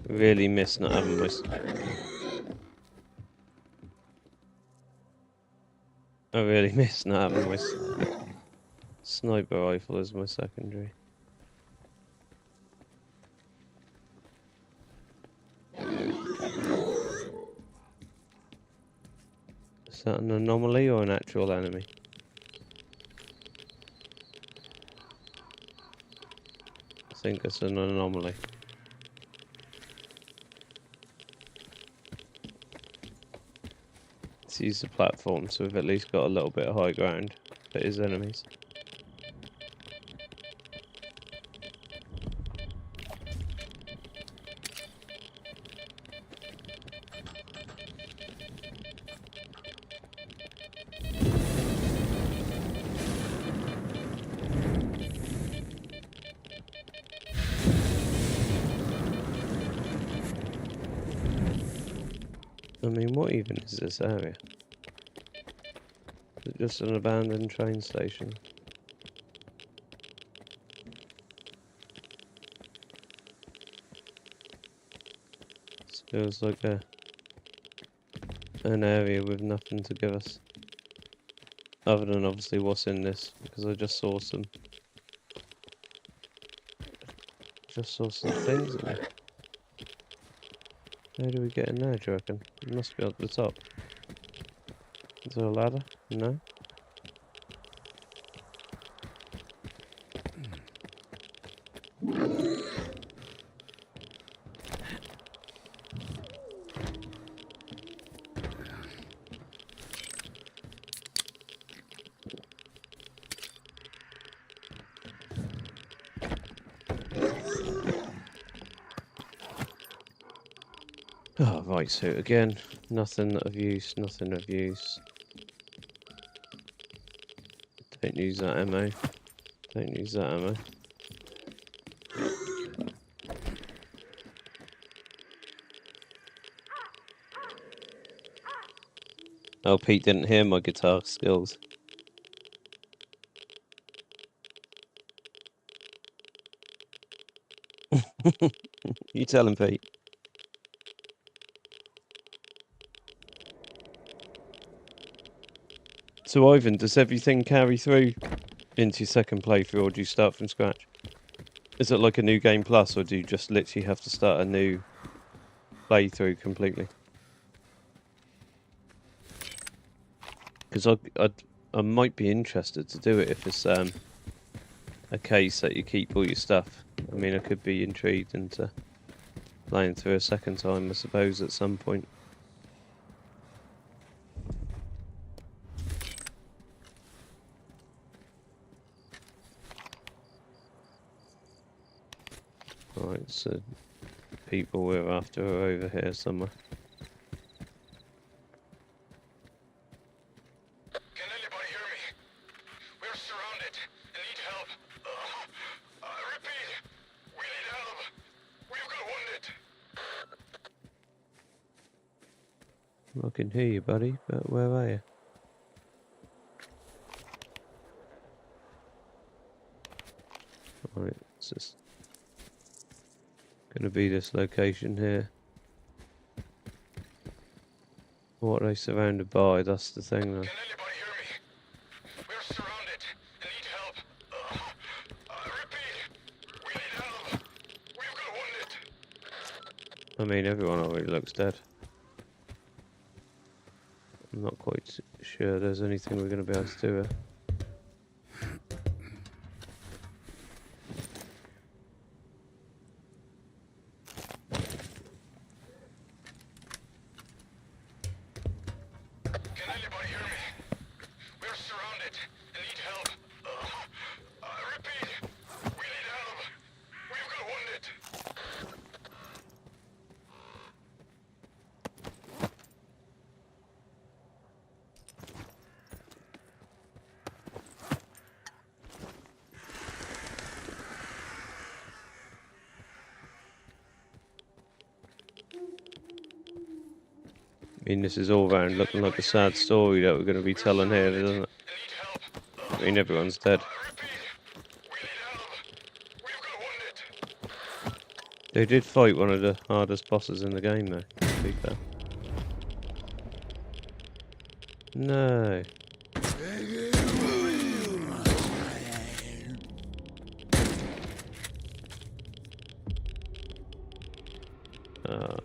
Really miss not having my... I really miss not having my sniper rifle as my secondary. Is that an anomaly or an actual enemy? I think it's an anomaly. Let's use the platform so we've at least got a little bit of high ground for his enemies. I mean, what even is this area? Is it just an abandoned train station? This feels like a an area with nothing to give us. Other than obviously what's in this, because I just saw some things in there. How do we get in there, do you reckon? It must be up the top. Is there a ladder? No? Oh, right, so again, nothing of use, nothing of use. Don't use that ammo. Don't use that ammo. Oh, Pete didn't hear my guitar skills. You tell him, Pete. So, Ivan, does everything carry through into your second playthrough, or do you start from scratch? Is it like a new game plus, or do you just literally have to start a new playthrough completely? Because I might be interested to do it if it's a case that you keep all your stuff. I mean, I could be intrigued into playing through a second time, I suppose, at some point. Right, so people we're after are over here somewhere. Can anybody hear me? We're surrounded and need help. Repeat, we need help. We've got wounded. I can hear you, buddy, but where are you? Right, it's just gonna be this location here. What are they surrounded by? That's the thing, though. Can anybody hear me? We're surrounded and need help. Repeat, we need help. We've got wounded. I mean, everyone already looks dead. I'm not quite sure there's anything we're going to be able to do here. Can anybody hear me? We're surrounded and need help. Repeat, we need help. We've got wounded. I mean, this is all round looking like a sad story that we're going to be telling here, doesn't it? I mean, everyone's dead. They did fight one of the hardest bosses in the game, though, to be fair. No. Oh.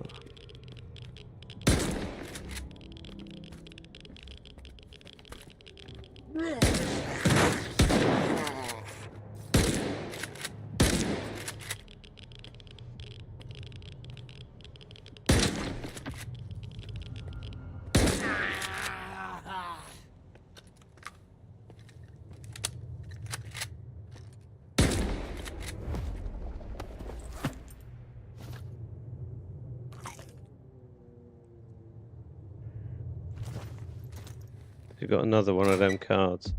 We've got another one of them cards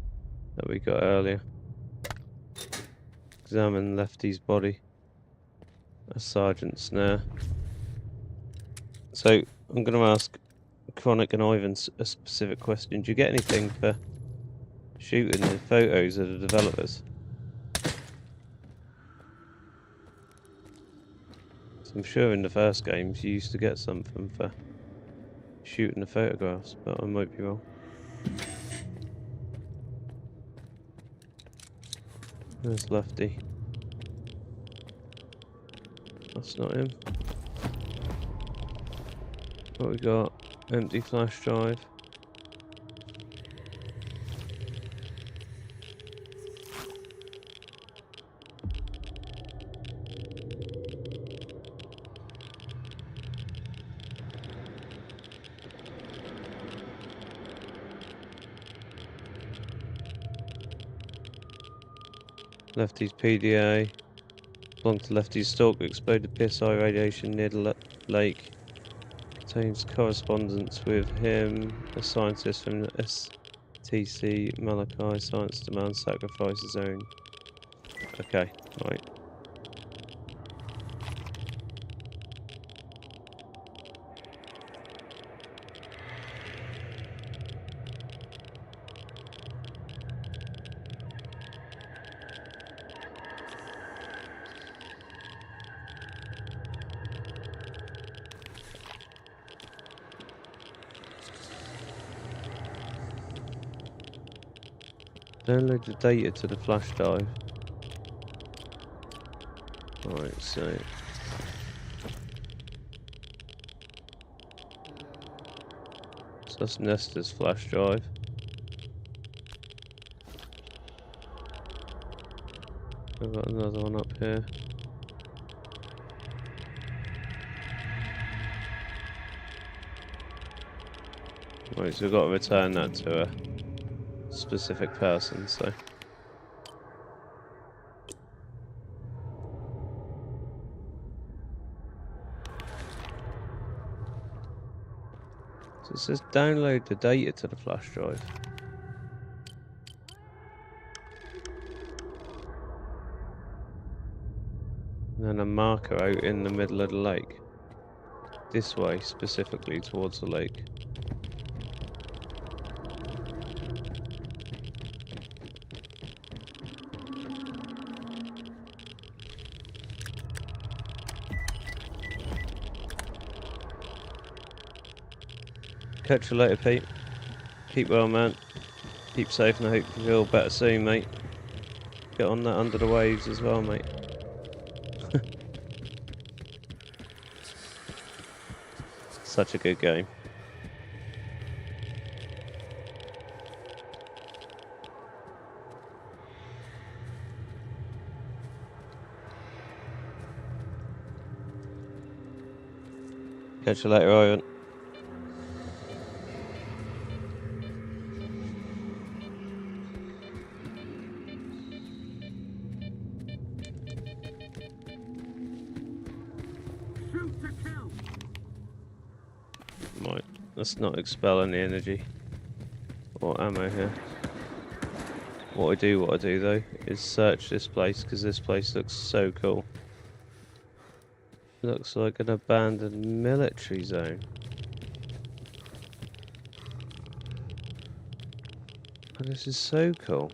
that we got earlier. Examine Lefty's body. A Sergeant Snare. So, I'm going to ask Chronic and Ivan a specific question. Do you get anything for shooting the photos of the developers? So I'm sure in the first games you used to get something for shooting the photographs, but I might be wrong. Where's Lefty? That's not him. What we got? Empty flash drive. Lefty's PDA. Belonged to Lefty's Stalker. Exploded PSI radiation near the lake. Contains correspondence with him, a scientist from the S.T.A.L.K.E.R Science Demand Sacrifice Zone. Okay, right. Download the data to the flash drive. Alright, so that's Nestor's flash drive. I've got another one up here. Right, so we've got to return that to a specific person, so. So it says download the data to the flash drive. And then a marker out in the middle of the lake. This way, specifically towards the lake. Catch you later, Pete. Keep well, man. Keep safe, and I hope you feel better soon, mate. Get on that under the waves as well, mate. Such a good game. Catch you later, Ivan. Right, let's not expel any energy or ammo here. What I do though, is search this place, because this place looks so cool. Looks like an abandoned military zone. Oh, this is so cool.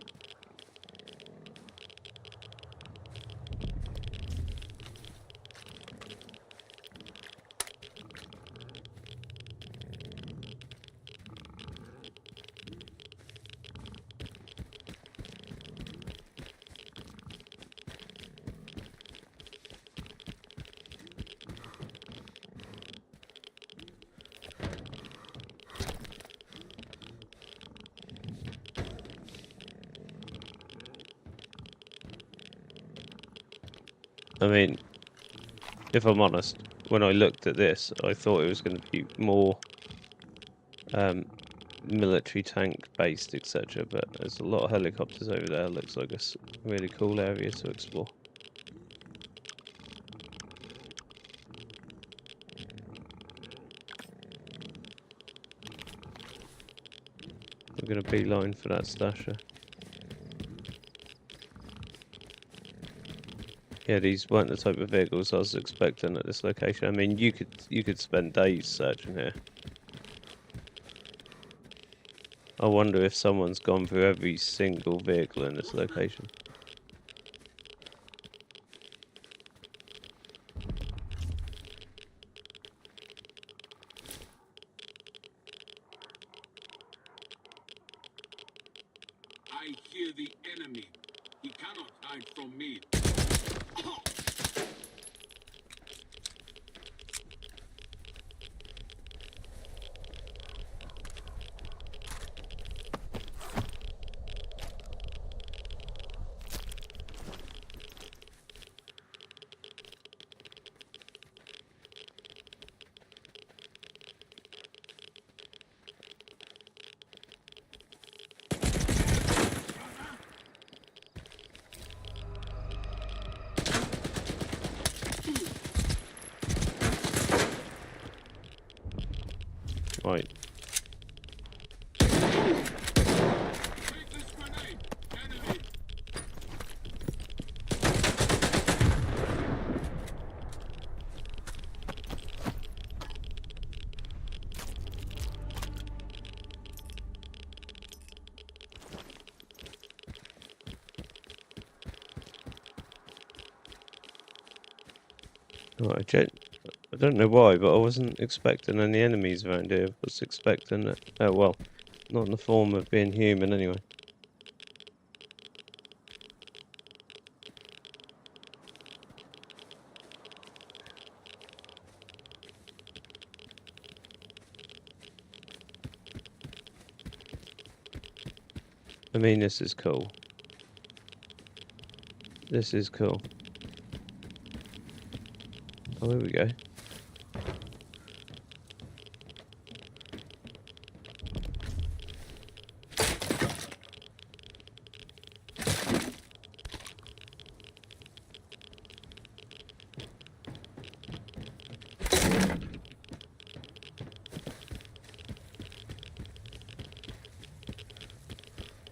I mean, if I'm honest, when I looked at this, I thought it was going to be more military tank based, etc. But there's a lot of helicopters over there. Looks like a really cool area to explore. I'm going to beeline for that stasher. Yeah, these weren't the type of vehicles I was expecting at this location. I mean, you could spend days searching here. I wonder if someone's gone through every single vehicle in this location. hide from me. Right. Right, I don't know why, but I wasn't expecting any enemies around here. I was expecting it. Oh well, not in the form of being human anyway. I mean, this is cool. This is cool. Oh, here we go.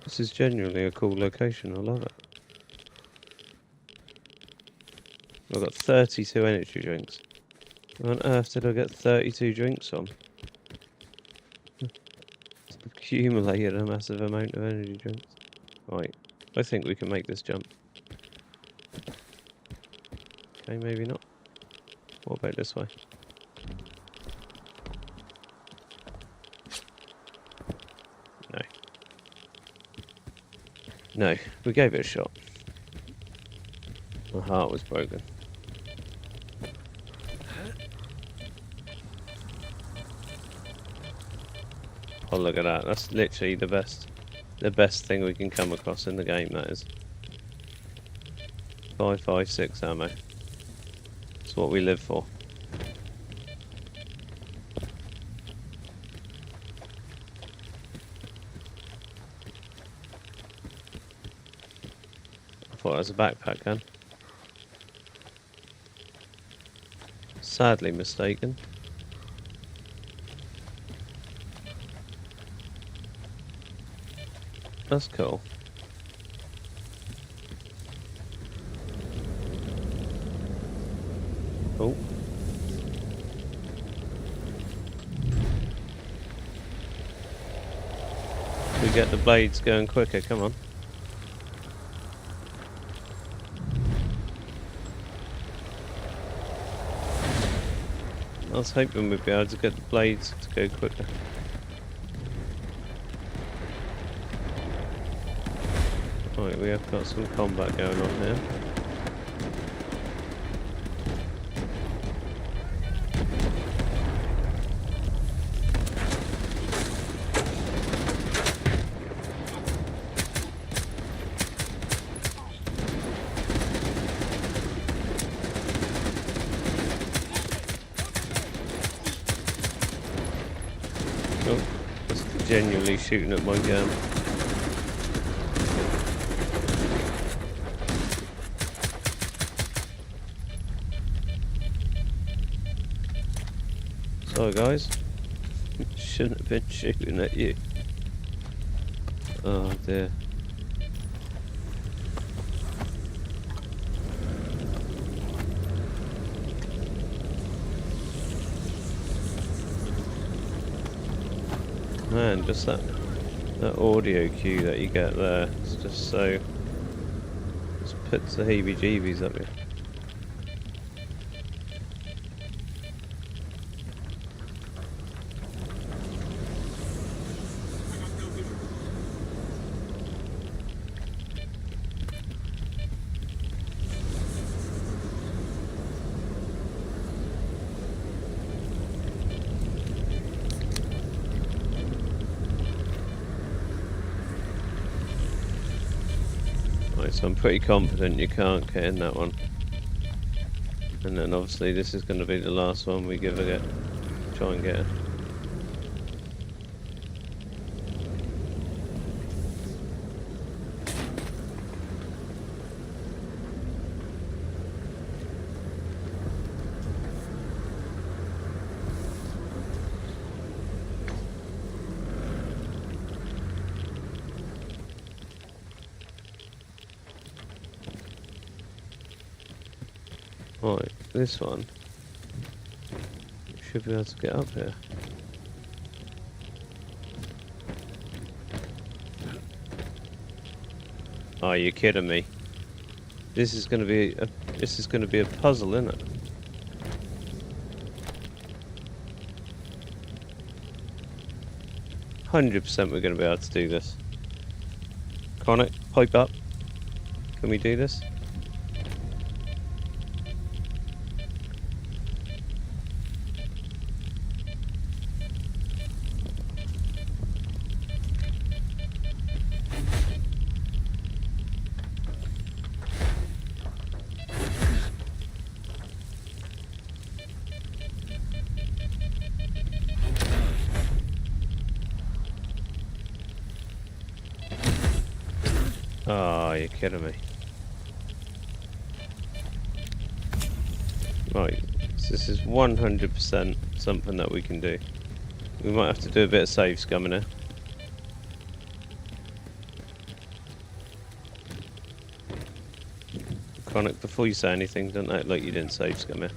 This is genuinely a cool location. I love it. I've got 32 energy drinks. Where on earth did I get 32 drinks from? It's accumulated a massive amount of energy drinks. Right, I think we can make this jump. Okay, maybe not. What about this way? No. No, we gave it a shot. My heart was broken. Oh, look at that. That's literally the best thing we can come across in the game, that is. 5.56 ammo. That's what we live for. I thought it was a backpack gun. Sadly mistaken. That's cool. Oh. We get the blades going quicker, come on. I was hoping we'd be able to get the blades to go quicker. Right, we have got some combat going on here. Oh, that's genuinely shooting at my gun. Sorry guys, shouldn't have been shooting at you. Oh dear. Man, just that audio cue that you get there, it's just so, just puts the heebie-jeebies up you. Right, so I'm pretty confident you can't get in that one. And then obviously this is going to be the last one we give a get. Try and get it. Right, this one should be able to get up here. Oh, you're kidding me. This is going to be a puzzle, isn't it? %100% we're going to be able to do this. Chronic, pipe up. Can we do this? Oh, you're kidding me. Right, so this is 100% something that we can do. We might have to do a bit of save scumming here. Chronic, before you say anything, don't act like you didn't save scum here.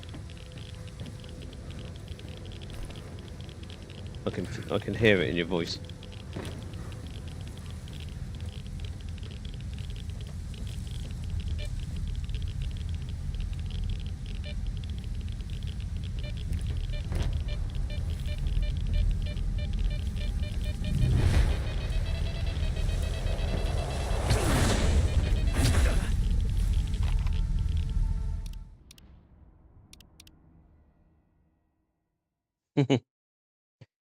I can hear it in your voice.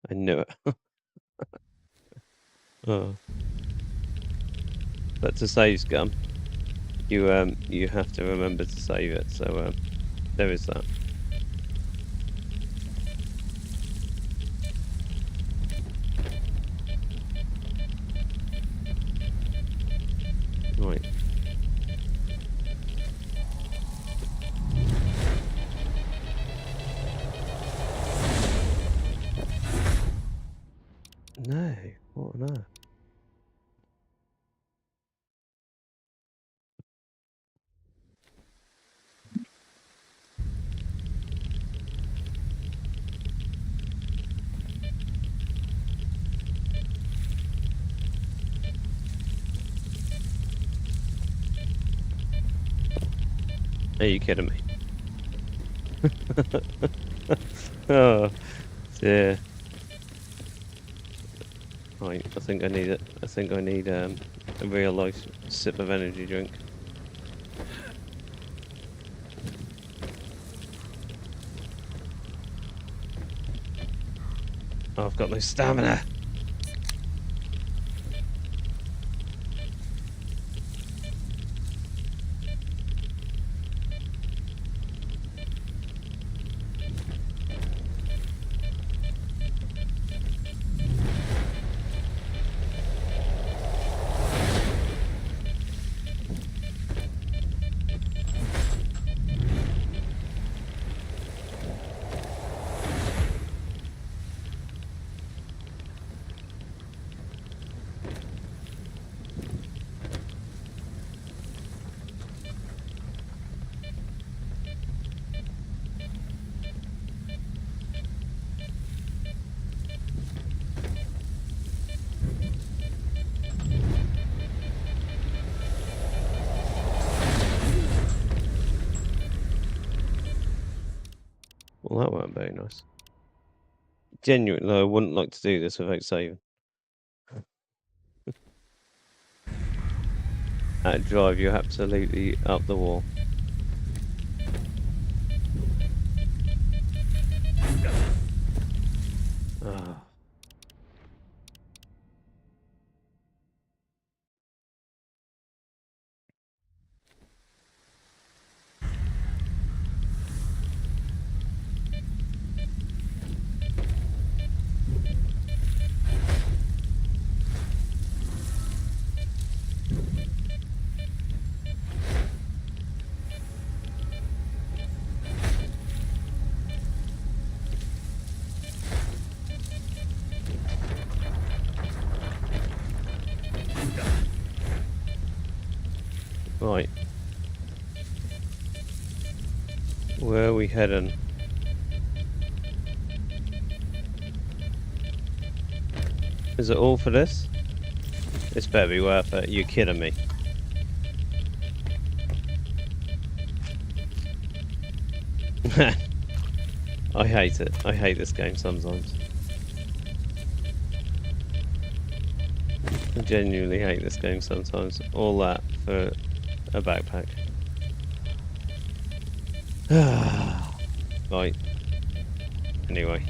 I knew it. Oh. But to save scum, you have to remember to save it, so there is that. Right. No, what on earth? Are you kidding me? Oh dear. Right, I think I need it. I think I need a real life sip of energy drink. Oh, I've got no stamina. Well, that weren't very nice. Genuinely, I wouldn't like to do this without saving. At drive, you're absolutely up the wall. Oh. Right. Where are we heading? Is it all for this? This better be worth it. You're kidding me. I hate it. I hate this game sometimes. I genuinely hate this game sometimes. All that for a backpack. Right. Anyway.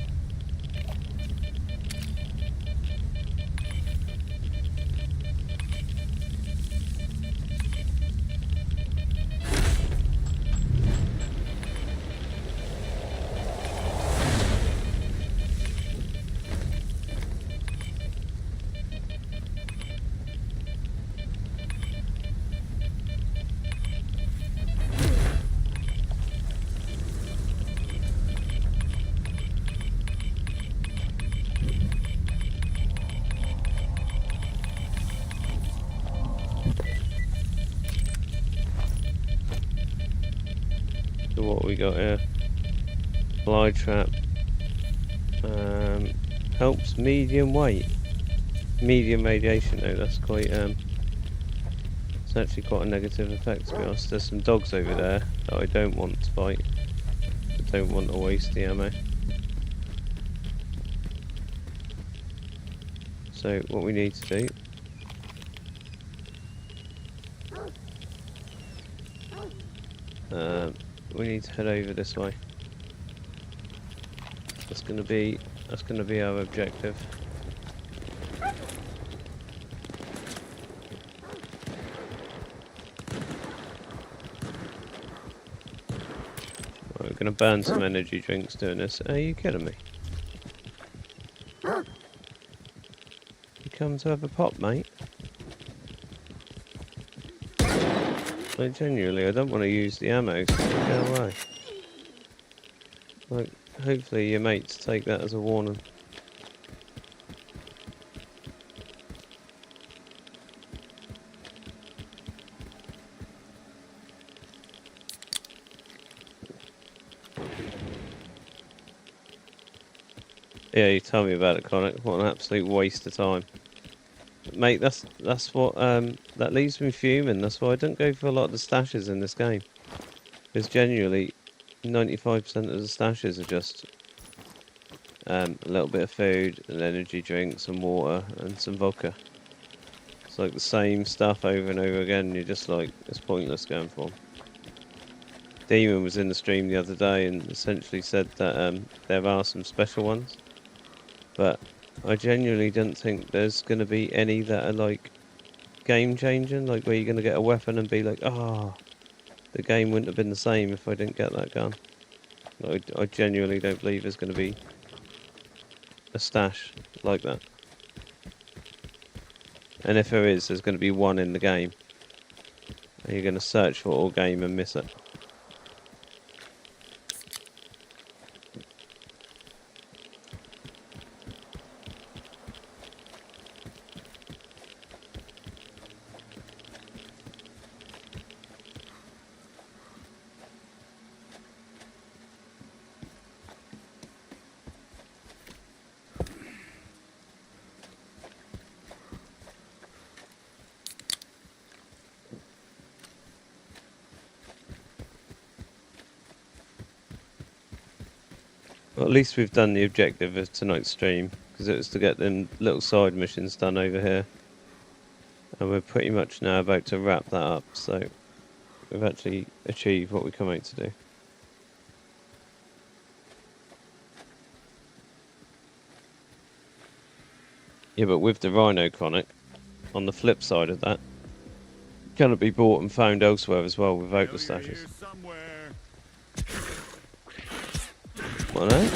So what we got here? Fly trap. Helps medium weight. Medium radiation though, that's quite it's actually quite a negative effect to be honest. There's some dogs over there that I don't want to fight. I don't want to waste the ammo. So what we need to do we need to head over this way. That's gonna be our objective. We're gonna burn some energy drinks doing this. Are you kidding me? You come to have a pop, mate? Like, genuinely, I don't want to use the ammo, so go away. Like, hopefully your mates take that as a warning. Yeah, you tell me about it, Connor. What an absolute waste of time. Mate, that's what that leaves me fuming. That's why I don't go for a lot of the stashes in this game. Because genuinely 95% of the stashes are just a little bit of food, and energy drinks, and water, and some vodka. It's like the same stuff over and over again. You're just like, it's pointless going for them. Demon was in the stream the other day and essentially said that there are some special ones, but I genuinely don't think there's going to be any that are like game changing, like where you're going to get a weapon and be like, oh, the game wouldn't have been the same if I didn't get that gun. I genuinely don't believe there's going to be a stash like that. And if there is, there's going to be one in the game. And you're going to search for all game and miss it. Well, at least we've done the objective of tonight's stream, because it was to get them little side missions done over here. And we're pretty much now about to wrap that up, so we've actually achieved what we come out to do. Yeah, but with the Rhino Chronic, on the flip side of that, can it be bought and found elsewhere as well without the stashes? What now?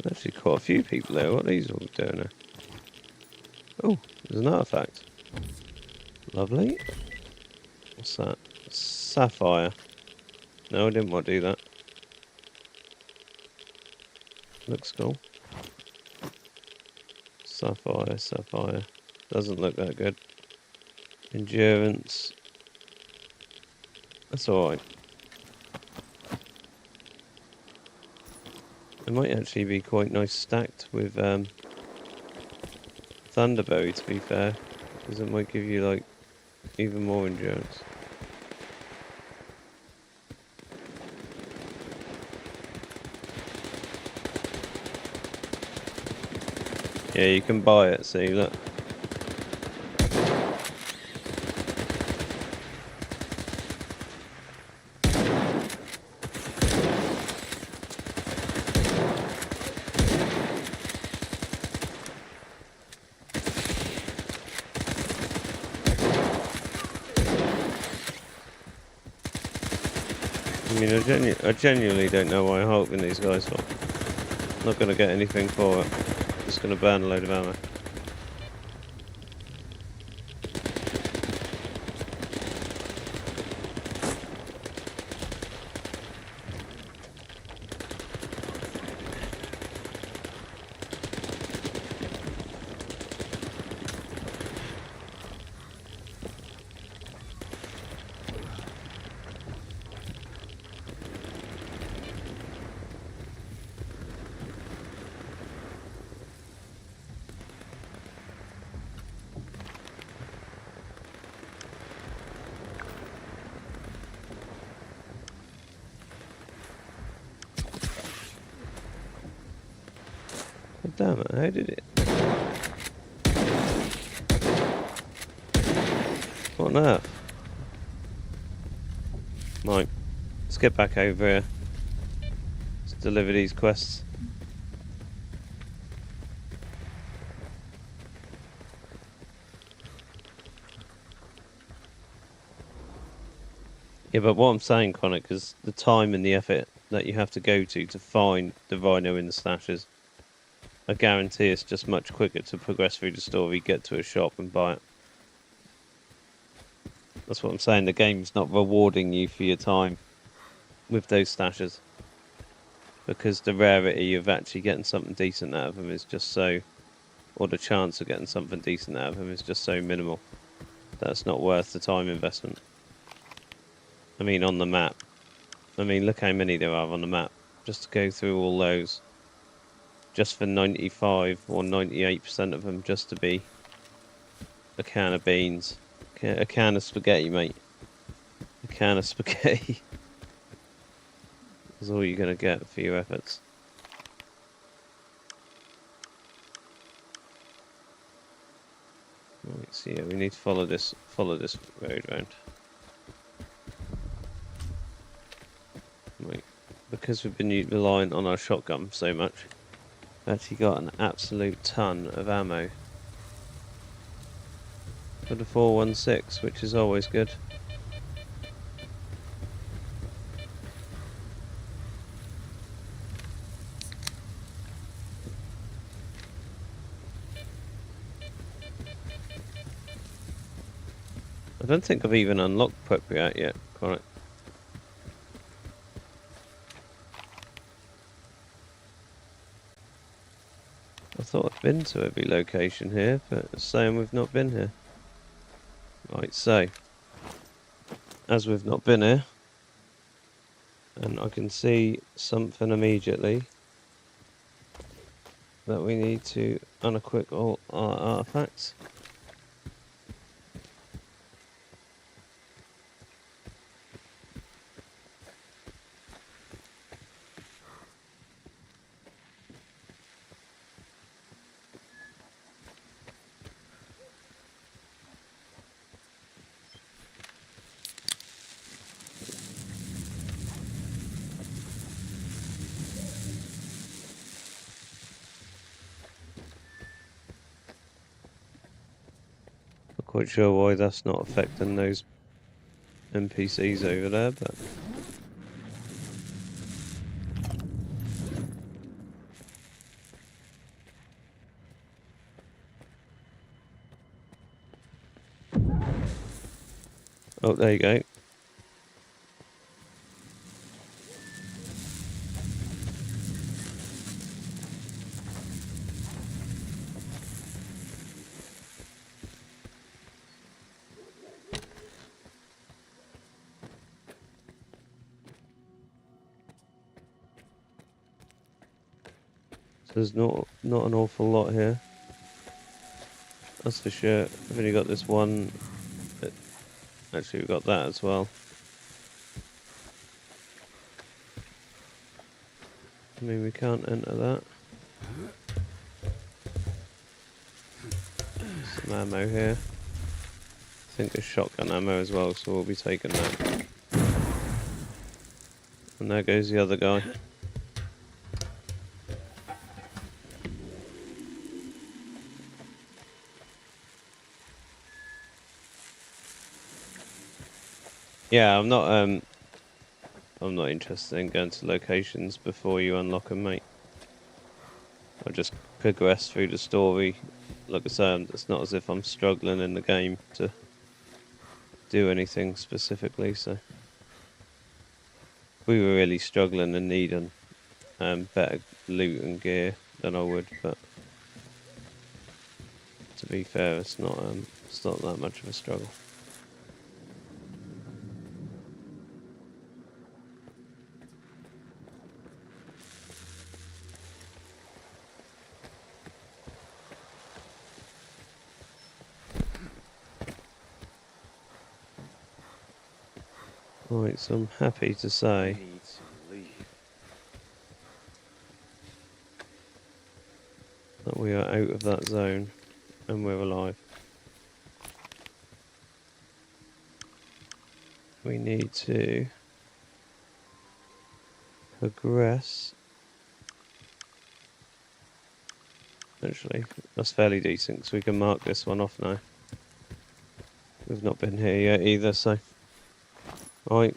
There's actually quite a few people there. What are these all doing there? Oh, there's an artifact. Lovely. What's that? Sapphire. No, I didn't want to do that. Looks cool. Sapphire, sapphire. Doesn't look that good. Endurance. That's alright. It might actually be quite nice stacked with Thunderberry, to be fair, because it might give you like even more endurance. Yeah, you can buy it, see, look. I mean, I genuinely don't know why I'm hulking these guys for. Not going to get anything for it. Just going to burn a load of ammo. God damn it, how did it? What on earth? Right, let's get back over here. Let's deliver these quests. Yeah, but what I'm saying, Connor, is the time and the effort that you have to go to find the rhino in the stashes, I guarantee it's just much quicker to progress through the story, get to a shop and buy it. That's what I'm saying, the game's not rewarding you for your time with those stashes. Because the rarity of actually getting something decent out of them is just so, or the chance of getting something decent out of them is just so minimal. That's not worth the time investment. I mean, on the map. I mean, look how many there are on the map. Just to go through all those. Just for 95 or 98% of them, just to be a can of beans. A can of spaghetti, mate. A can of spaghetti. That's all you're going to get for your efforts. Right, so yeah, we need to follow this road round. Right, because we've been reliant on our shotgun so much, we've actually got an absolute ton of ammo for the 416, which is always good. I don't think I've even unlocked Prepyat yet, correct? I thought I'd been to every location here, but it's saying we've not been here. Right, so, as we've not been here, and I can see something immediately that we need to unequip all our artifacts. Quite sure why that's not affecting those NPCs over there, but Oh, there you go. There's not an awful lot here. That's for sure. I've only got this one. Actually, we've got that as well. I mean, we can't enter that. Some ammo here. I think there's shotgun ammo as well, so we'll be taking that. And there goes the other guy. Yeah, I'm not interested in going to locations before you unlock them, mate. I'll just progress through the story. Like I say, it's not as if I'm struggling in the game to do anything specifically, so we were really struggling and needing better loot and gear than I would, but to be fair, it's not that much of a struggle. Right, so I'm happy to say that we are out of that zone and we're alive. We need to progress. Actually, that's fairly decent, so we can mark this one off now. We've not been here yet either, so... Right,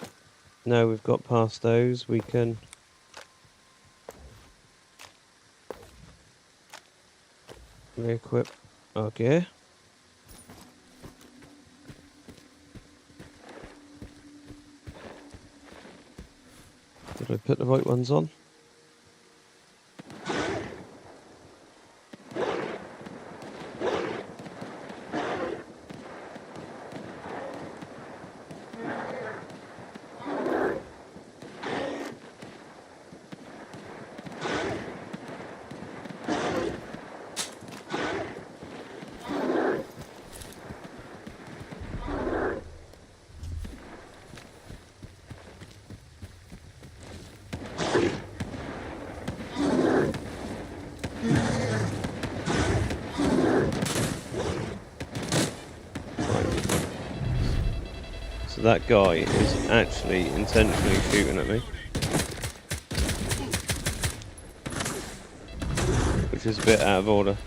now we've got past those, we can re-equip our gear. Did I put the right ones on? So that guy is actually intentionally shooting at me. Which is a bit out of order,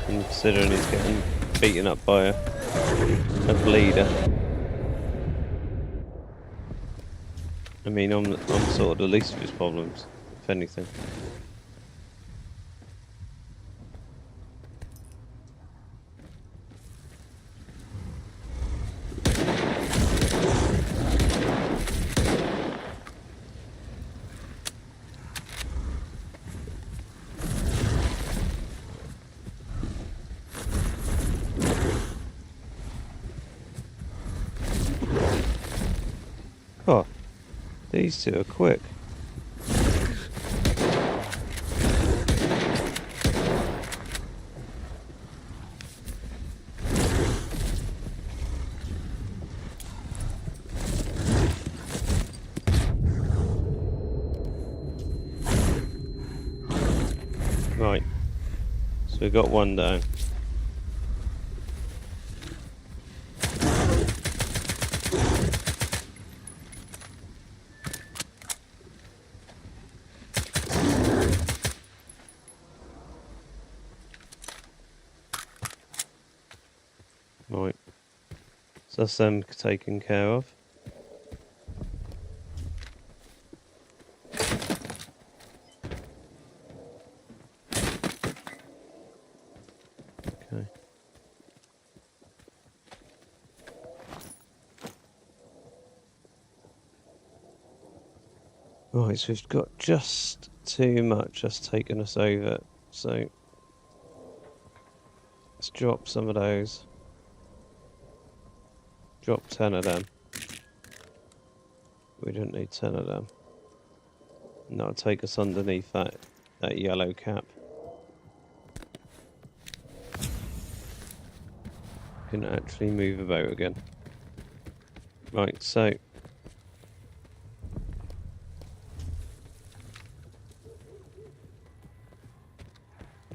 considering he's getting beaten up by a bleeder. I mean, I'm sort of the least of his problems, if anything. Oh, these two are quick. Right, so we got one down. Right, so that's them taken care of. Okay. Right, so we've got just too much that's taken us over. So let's drop some of those. Drop 10 of them. We don't need 10 of them. And that'll take us underneath that yellow cap. Can actually move about again. Right, so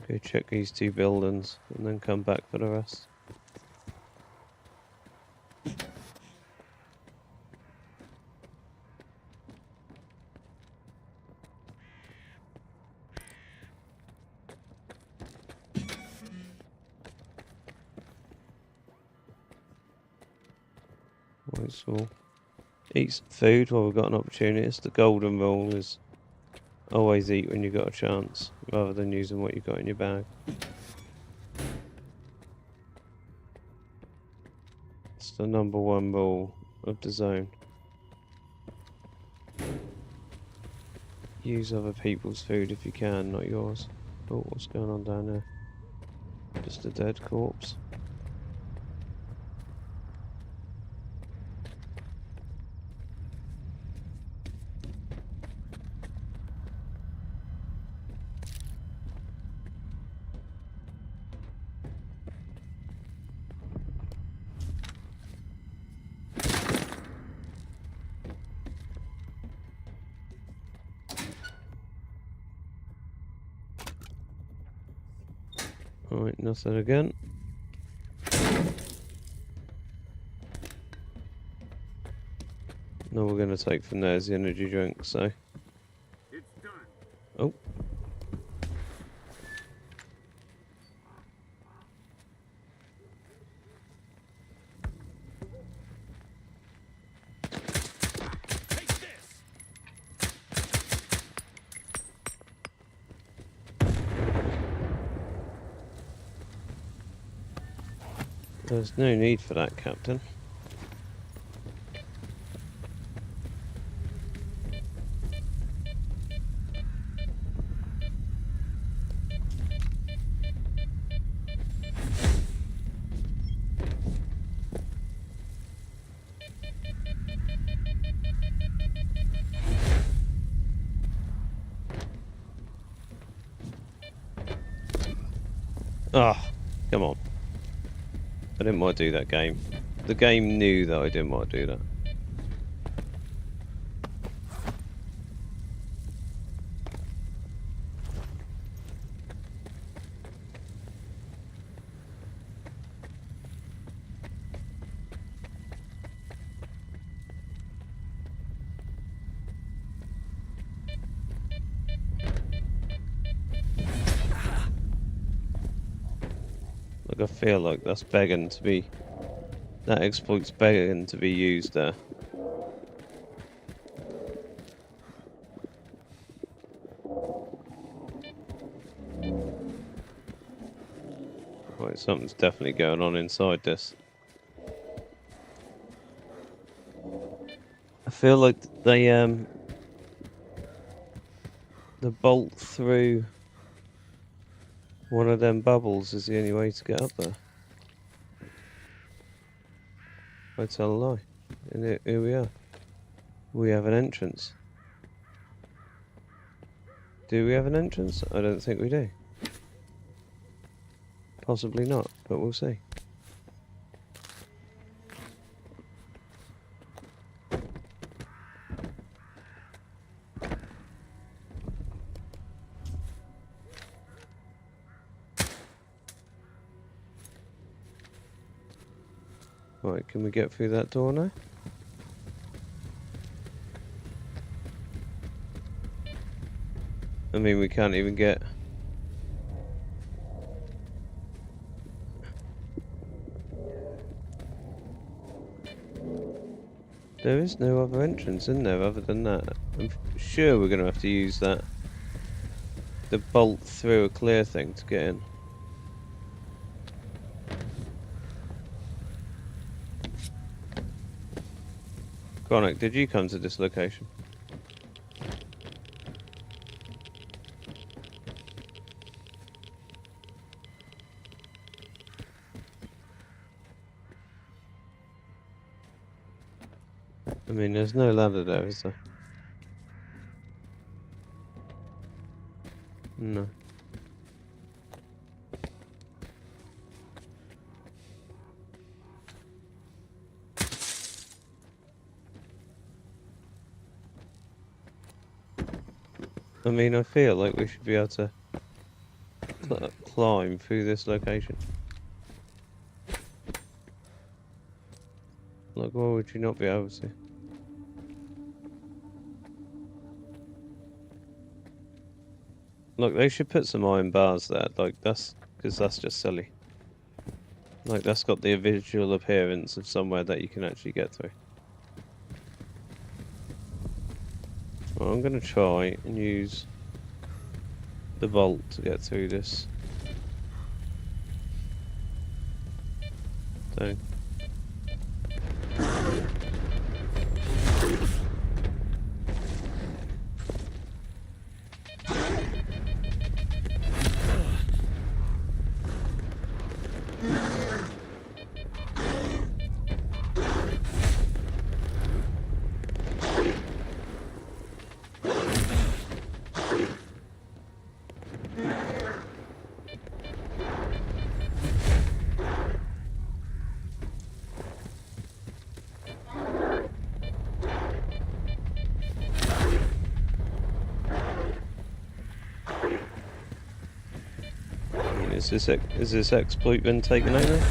go check these 2 buildings and then come back for the rest. Right, so eat some food while we've got an opportunity. It's the golden rule is always eat when you've got a chance, rather than using what you've got in your bag. It's the #1 rule of the zone. Use other people's food if you can, not yours. Oh, what's going on down there? Just a dead corpse. Alright, nothing again. No, we're going to take from there is the energy drink, so. It's done. Oh. There's no need for that, Captain. Ah, come on. I didn't want to do that game. The game knew that I didn't want to do that. Like, I feel like that's begging to be... That exploit's begging to be used there. Right, something's definitely going on inside this. I feel like they, the bolt through one of them bubbles is the only way to get up there. I tell a lie. And here we are. We have an entrance. Do we have an entrance? I don't think we do. Possibly not, but we'll see. Right, can we get through that door now? I mean, we can't even get... There is no other entrance in there other than that. I'm sure we're going to have to use that. The bolt through a clear thing to get in. Chronic, did you come to this location? I mean, there's no ladder there, is there? No. I mean, I feel like we should be able to climb through this location. Like, why would you not be able to? Look, they should put some iron bars there. Like, that's because that's just silly. Like, that's got the visual appearance of somewhere that you can actually get through. Well, I'm going to try and use the bolt to get through this thing. Is this exploit been taken over?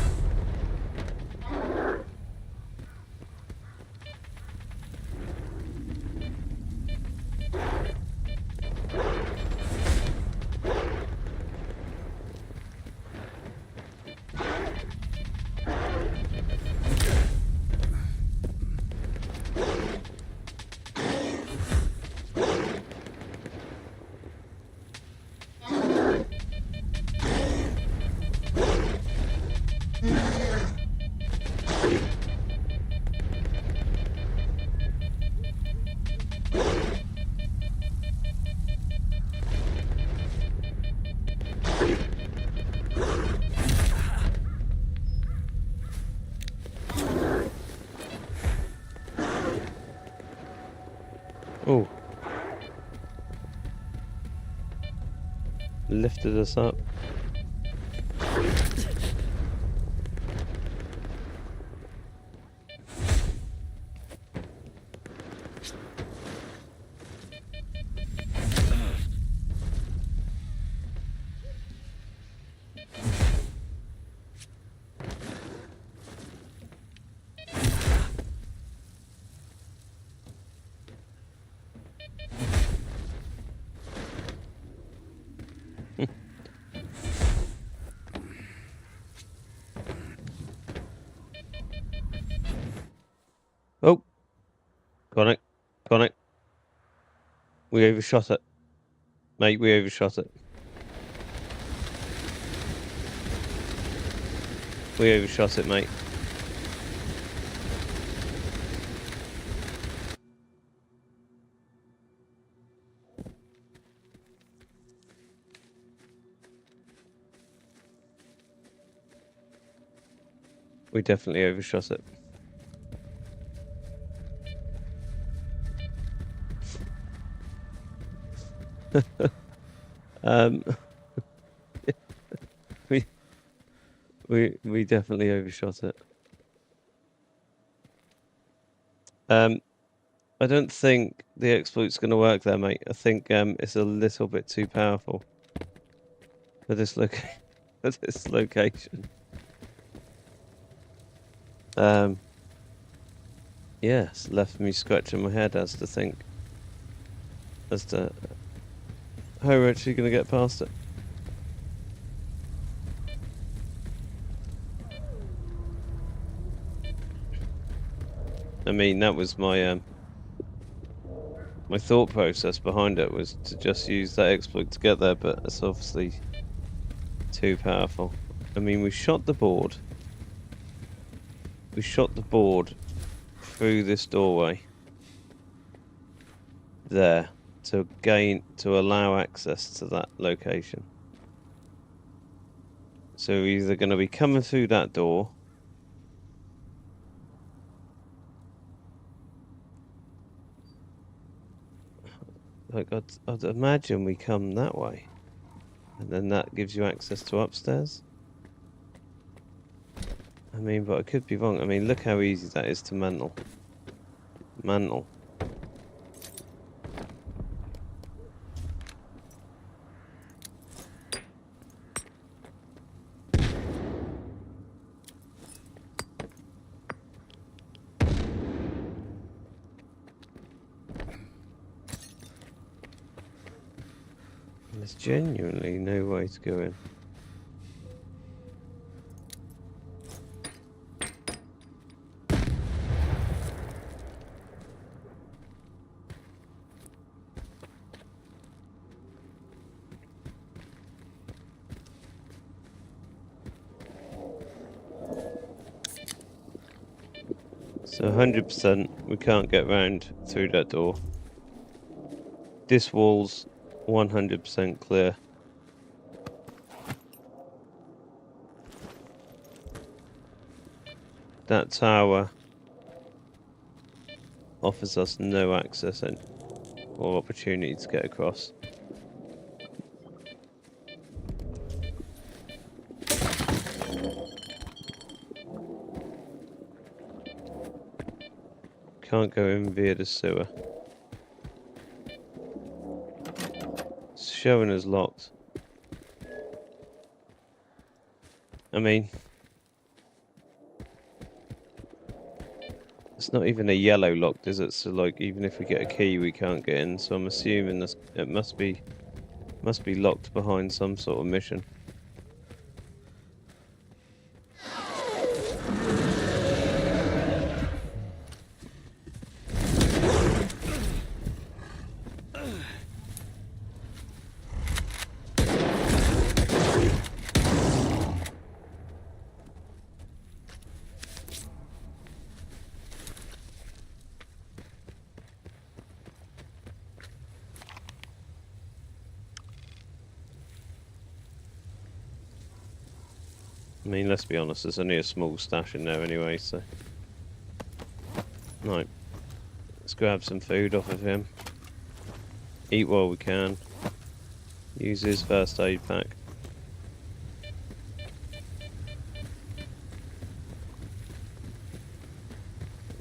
Oh. Lifted us up. Oh, got it, got it. We overshot it, mate. We overshot it. We overshot it, mate. We definitely overshot it. we definitely overshot it. I don't think the exploit's going to work there, mate. I think it's a little bit too powerful for this location. Yeah, it's left me scratching my head as to how we're actually going to get past it. I mean, that was my my thought process behind it, was to just use that exploit to get there, but it's obviously too powerful. I mean, we shot the board. We shot the board through this doorway there to allow access to that location. So we're either going to be coming through that door, Like, I'd imagine we come that way. And then that gives you access to upstairs. I mean, but I could be wrong. I mean, look how easy that is to mantle. Mantle. There's genuinely no way to go in. So 100% we can't get round through that door. This wall's 100% clear. That tower offers us no access or opportunity to get across. Can't go in via the sewer. It's showing us locked. I mean, it's not even a yellow lock, is it? So like, even if we get a key, we can't get in. So I'm assuming it must be locked behind some sort of mission. I mean, let's be honest, there's only a small stash in there anyway, so... Right. Let's grab some food off of him. Eat while we can. Use his first aid pack.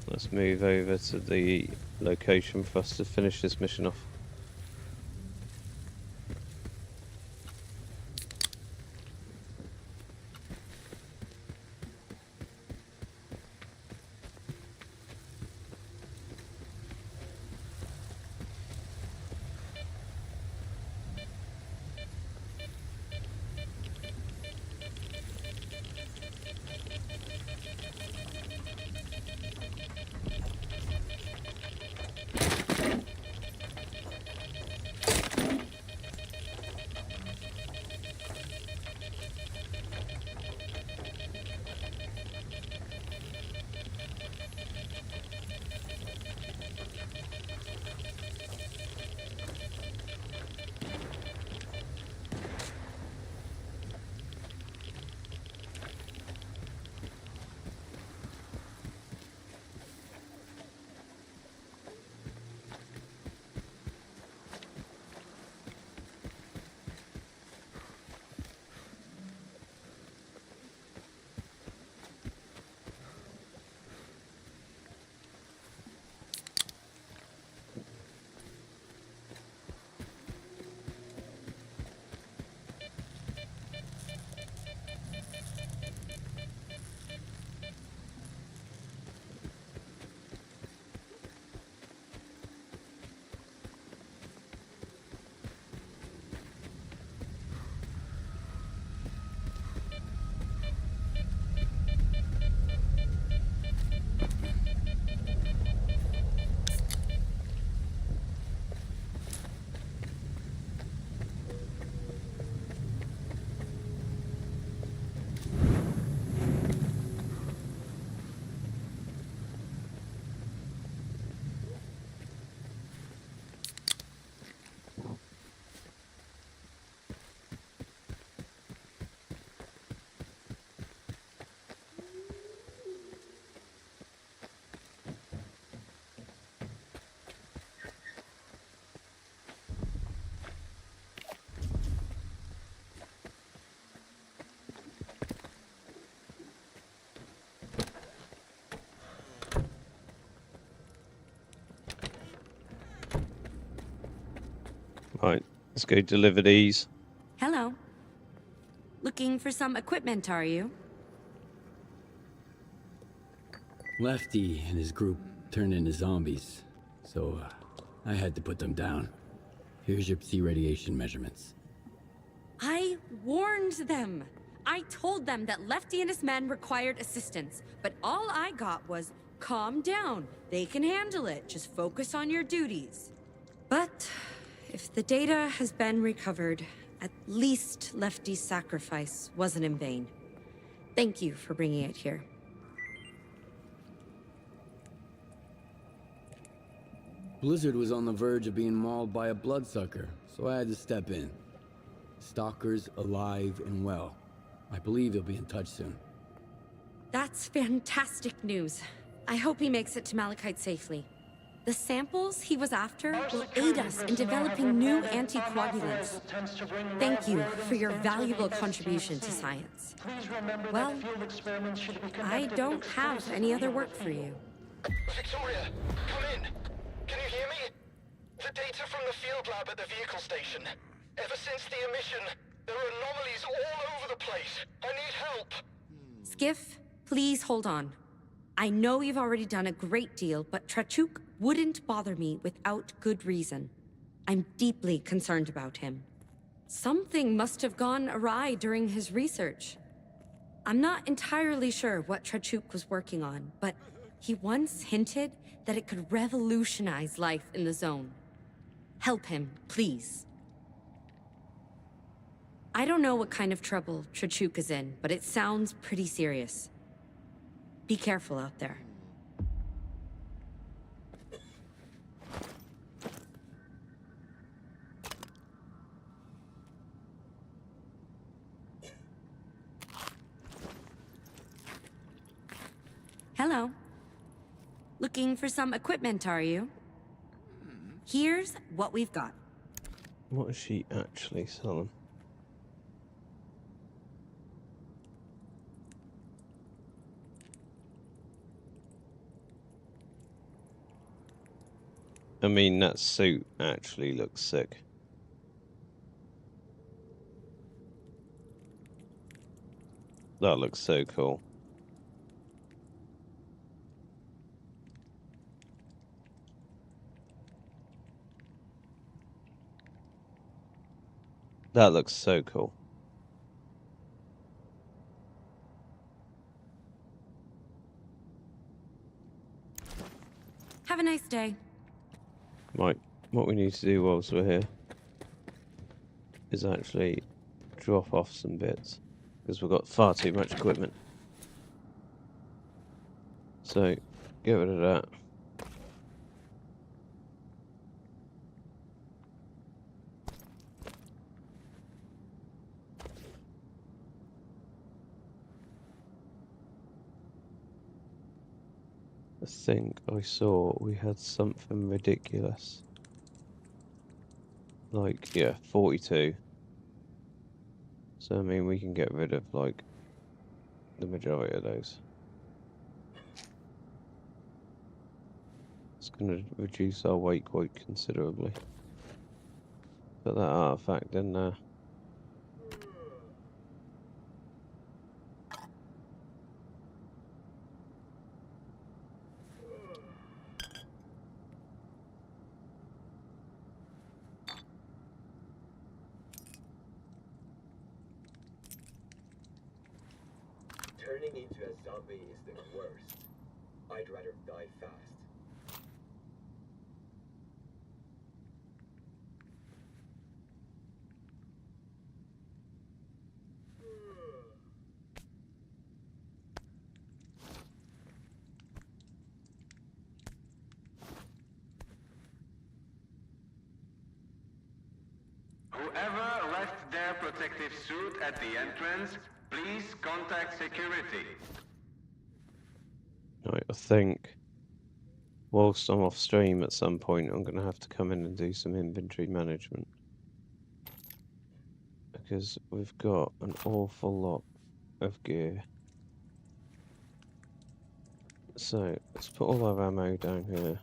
Let's move over to the location for us to finish this mission off. Let's go deliver these. Hello. Looking for some equipment, are you? Lefty and his group turned into zombies, so I had to put them down. Here's your psi radiation measurements. I warned them. I told them that Lefty and his men required assistance, but all I got was, calm down. They can handle it. Just focus on your duties. But if the data has been recovered, at least Lefty's sacrifice wasn't in vain. Thank you for bringing it here. Blizzard was on the verge of being mauled by a bloodsucker, so I had to step in. Stalker's alive and well. I believe he'll be in touch soon. That's fantastic news. I hope he makes it to Malachite safely. The samples he was after will aid us in developing new anticoagulants. Thank you for your valuable contribution to science. Well, I don't have any other work for you. Victoria, come in. Can you hear me? The data from the field lab at the vehicle station. Ever since the emission, there are anomalies all over the place. I need help. Skif, please hold on. I know you've already done a great deal, but Trachuk wouldn't bother me without good reason. I'm deeply concerned about him. Something must have gone awry during his research. I'm not entirely sure what Trachuk was working on, but he once hinted that it could revolutionize life in the zone. Help him, please. I don't know what kind of trouble Trachuk is in, but it sounds pretty serious. Be careful out there. Hello. Looking for some equipment, are you? Here's what we've got. What is she actually selling? I mean, that suit actually looks sick. That looks so cool. That looks so cool. Have a nice day. Right, what we need to do whilst we're here is actually drop off some bits, because we've got far too much equipment. So, get rid of that. I think I saw we had something ridiculous. Like, yeah, 42. So, I mean, we can get rid of, like, the majority of those. It's going to reduce our weight quite considerably. Put that artifact in there. Turning into a zombie is the worst. I'd rather die fast. Whoever left their protective suit at the entrance, please contact security. Right, I think whilst I'm off stream at some point, I'm going to have to come in and do some inventory management. Because we've got an awful lot of gear. So, let's put all our ammo down here.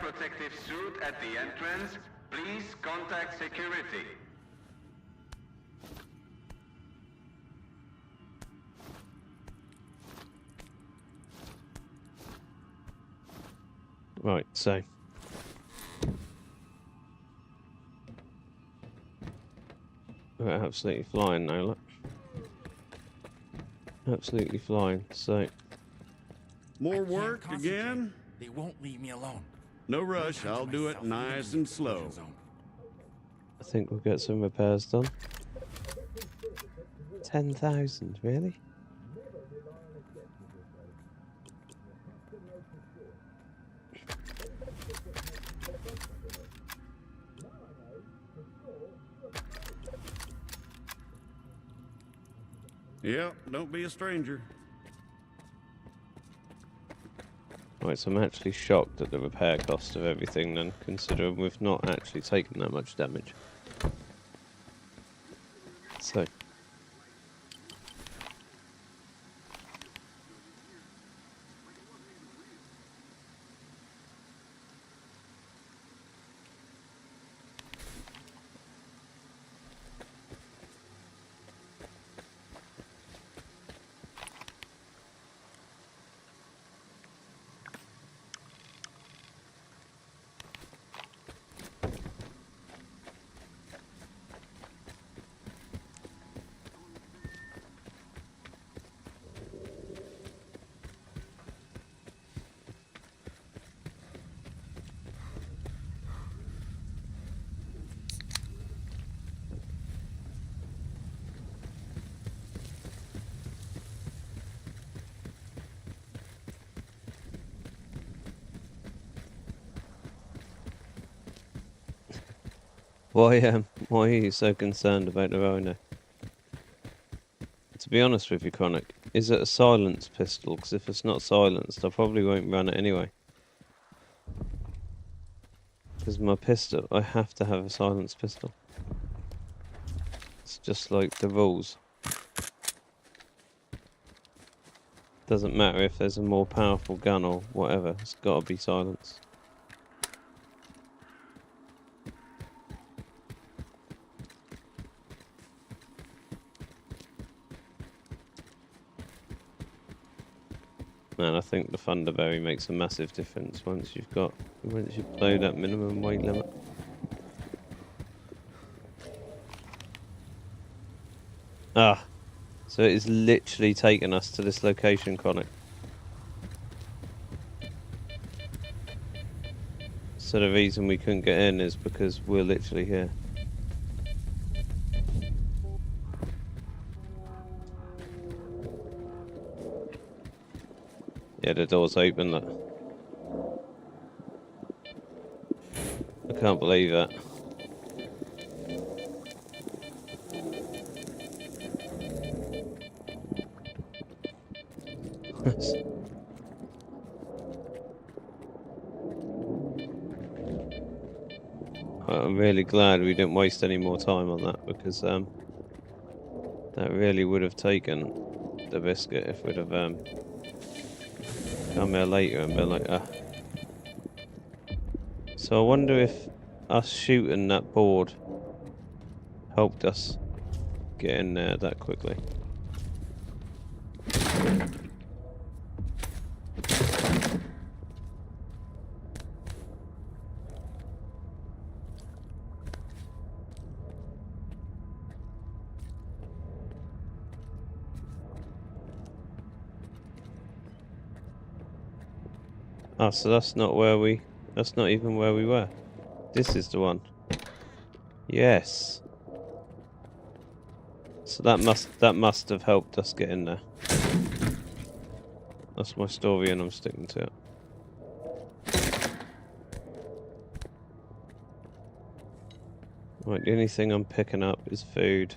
protective suit at the entrance, please contact security. Right, so we're absolutely flying now, look. Absolutely flying, so more work again? They won't leave me alone. No rush, I'll do it nice and slow. I think we'll get some repairs done. 10,000, really? Yep, don't be a stranger. Right, so I'm actually shocked at the repair cost of everything then, considering we've not actually taken that much damage. So why are you so concerned about the Rhino? To be honest with you, Chronic, is it a silenced pistol? Because if it's not silenced, I probably won't run it anyway. Because my pistol, I have to have a silenced pistol. It's just like the rules. Doesn't matter if there's a more powerful gun or whatever, it's got to be silenced. And I think the Thunderberry makes a massive difference once you blow that minimum weight limit. Ah, so it is literally taking us to this location, Chronic. So the reason we couldn't get in is because we're literally here. Yeah, the door's open, look. I can't believe that. I'm really glad we didn't waste any more time on that, because that really would have taken the biscuit if we'd have come here later and been like, ah. So I wonder if us shooting that board helped us get in there that quickly. Ah, so that's not even where we were. This is the one. Yes. So that must have helped us get in there. That's my story and I'm sticking to it. Right, the only thing I'm picking up is food.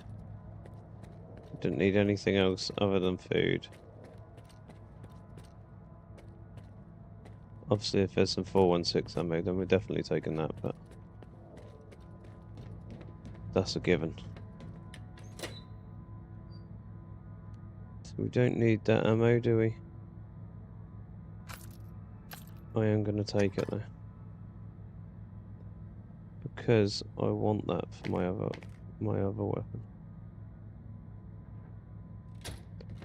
Didn't need anything else other than food. Obviously, if there's some 416 ammo, then we're definitely taking that, but that's a given. So we don't need that ammo, do we? I am going to take it though. because I want that for my other weapon.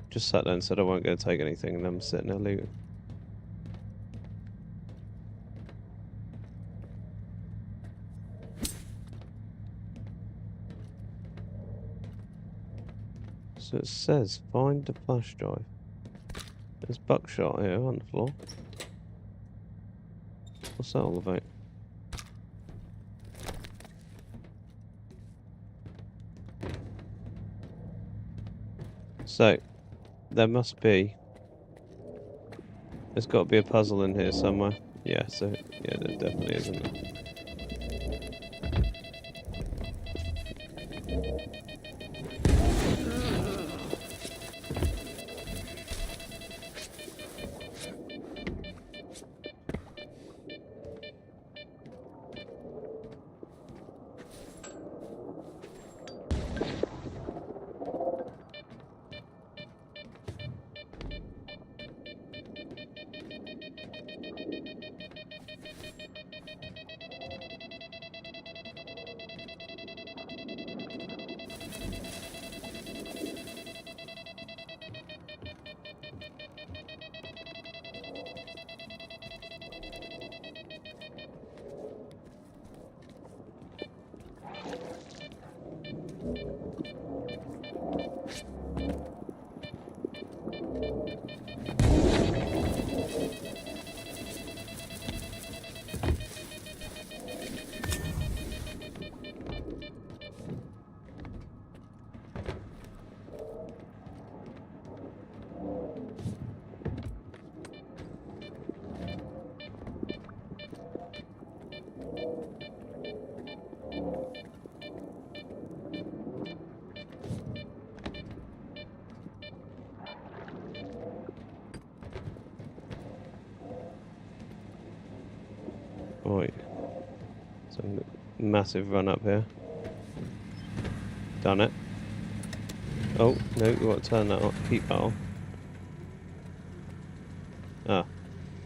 Just sat there and said I won't go take anything, and I'm sitting there looting. So it says find the flash drive. There's buckshot here on the floor. What's that all about? So, there must be... There's got to be a puzzle in here somewhere. Yeah, so, yeah, there definitely is, isn't there? Right, so massive run up here. Done it. Oh, no, you got to turn that on, keep that on. Ah,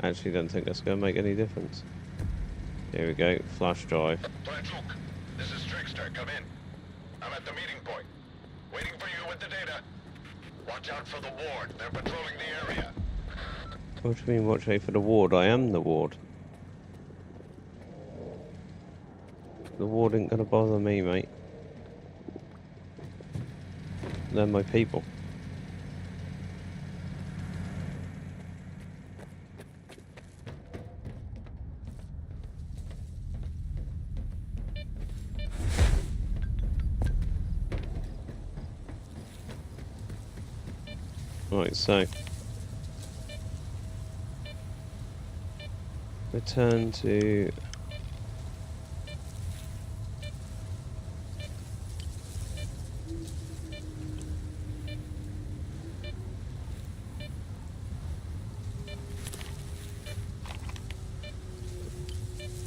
actually don't think that's going to make any difference. Here we go, flash drive. Treacherous, this is Trickster, come in. I'm at the meeting point, waiting for you with the data. Watch out for the ward, they're patrolling the area. What do you mean watch out for the ward? I am the ward. The ward ain't gonna bother me, mate. They're my people. Right, so return to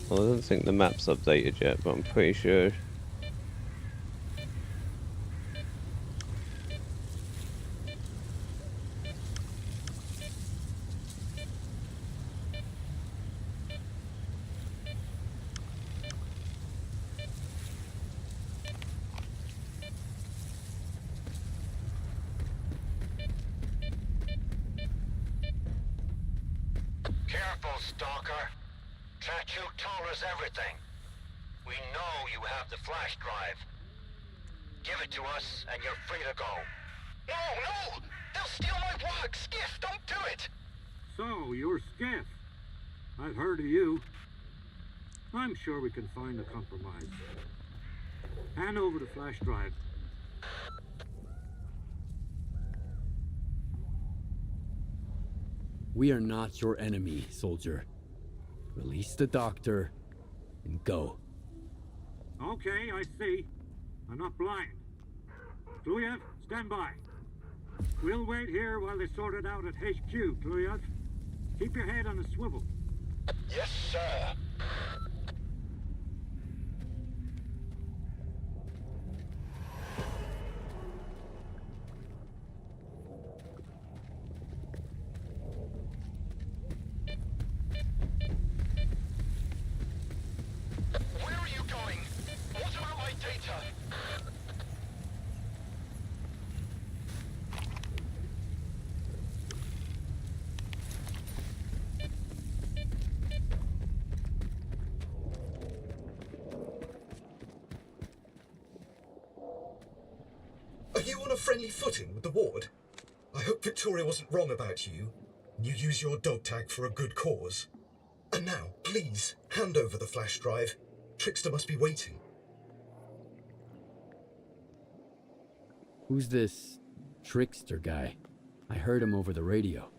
well, I don't think the map's updated yet, but I'm pretty sure. Careful, Stalker. Treacherous told us everything. We know you have the flash drive. Give it to us, and you're free to go. No, no! They'll steal my walk! Skif, don't do it! So, you're Skif. I've heard of you. I'm sure we can find a compromise. Hand over the flash drive. We are not your enemy, soldier. Release the doctor and go. Okay, I see. I'm not blind. Kluyev, stand by. We'll wait here while they sort it out at HQ, Kluyev. Keep your head on a swivel. Yes, sir. Where are you going? Are you on a friendly footing with the ward? I hope Victoria wasn't wrong about you. You use your dog tag for a good cause. And now, please, hand over the flash drive. Trickster must be waiting. Who's this Trickster guy? I heard him over the radio.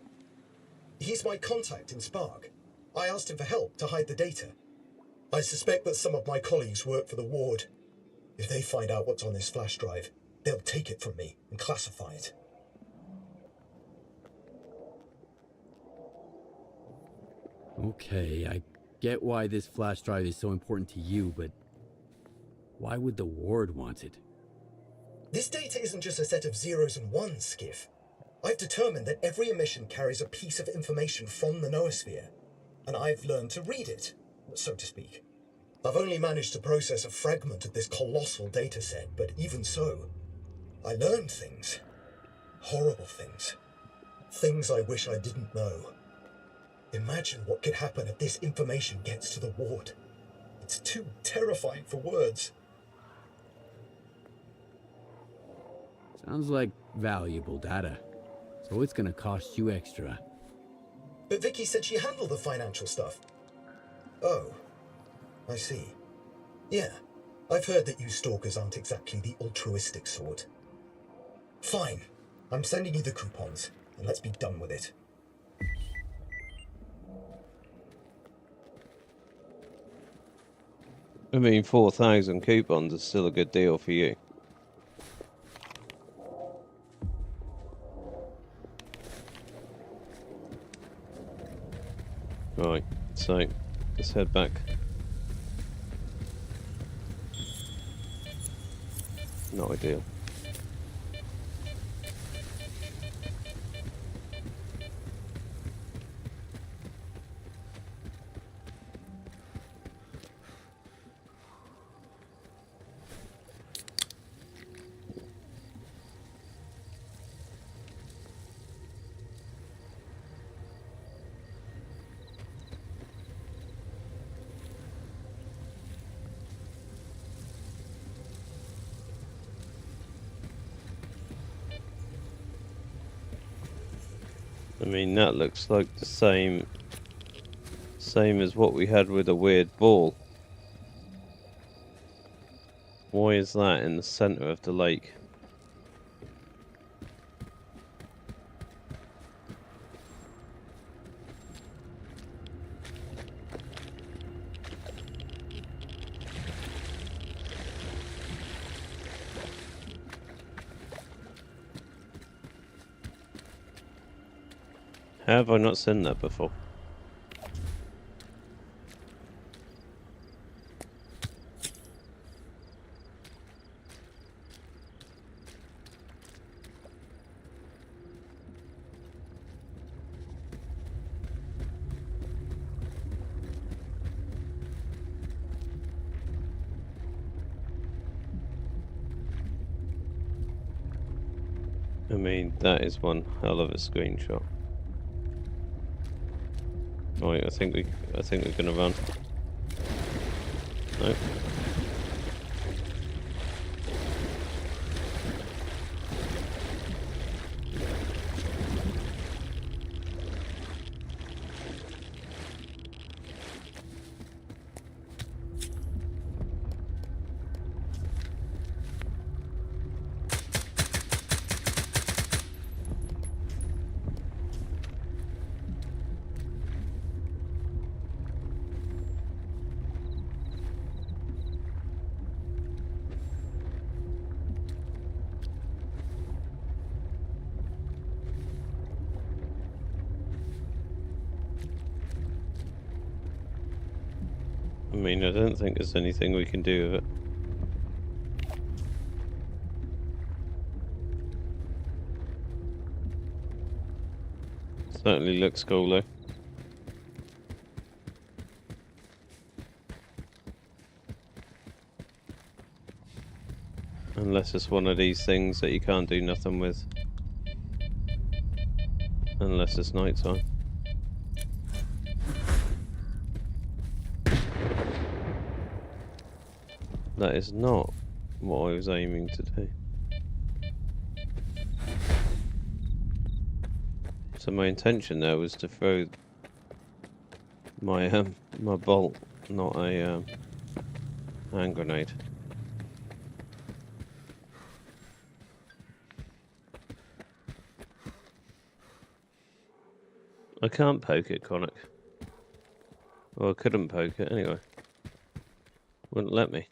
He's my contact in S.T.A.L.K.E.R. I asked him for help to hide the data. I suspect that some of my colleagues work for the ward. If they find out what's on this flash drive, they'll take it from me and classify it. Okay, I get why this flash drive is so important to you, but why would the ward want it? This data isn't just a set of zeros and ones, Skif. I've determined that every emission carries a piece of information from the noosphere, and I've learned to read it, so to speak. I've only managed to process a fragment of this colossal data set, but even so, I learned things. Horrible things. Things I wish I didn't know. Imagine what could happen if this information gets to the ward. It's too terrifying for words. Sounds like valuable data. So it's gonna cost you extra. But Vicky said she handled the financial stuff. Oh, I see. Yeah, I've heard that you stalkers aren't exactly the altruistic sort. Fine, I'm sending you the coupons, and let's be done with it. I mean, 4,000 coupons is still a good deal for you. Right, so let's head back. Not ideal. I mean, that looks like the same as what we had with a weird ball. Why is that in the center of the lake? Have I not seen that before? I mean, that is one hell of a screenshot. Right, I think we're gonna run. Nope. I mean, I don't think there's anything we can do with it. Certainly looks cool though. Unless it's one of these things that you can't do nothing with. Unless it's night time. That is not what I was aiming to do. So my intention there was to throw my my bolt, not a hand grenade. I can't poke it, Chronic. Well, I couldn't poke it anyway. Wouldn't let me.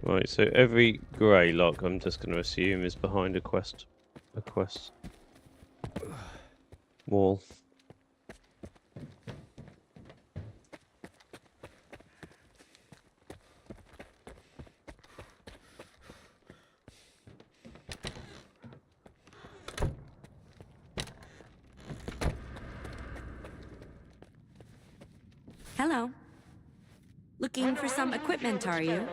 Right, so every grey lock I'm just going to assume is behind a quest wall. Hello. Looking for some equipment, are you?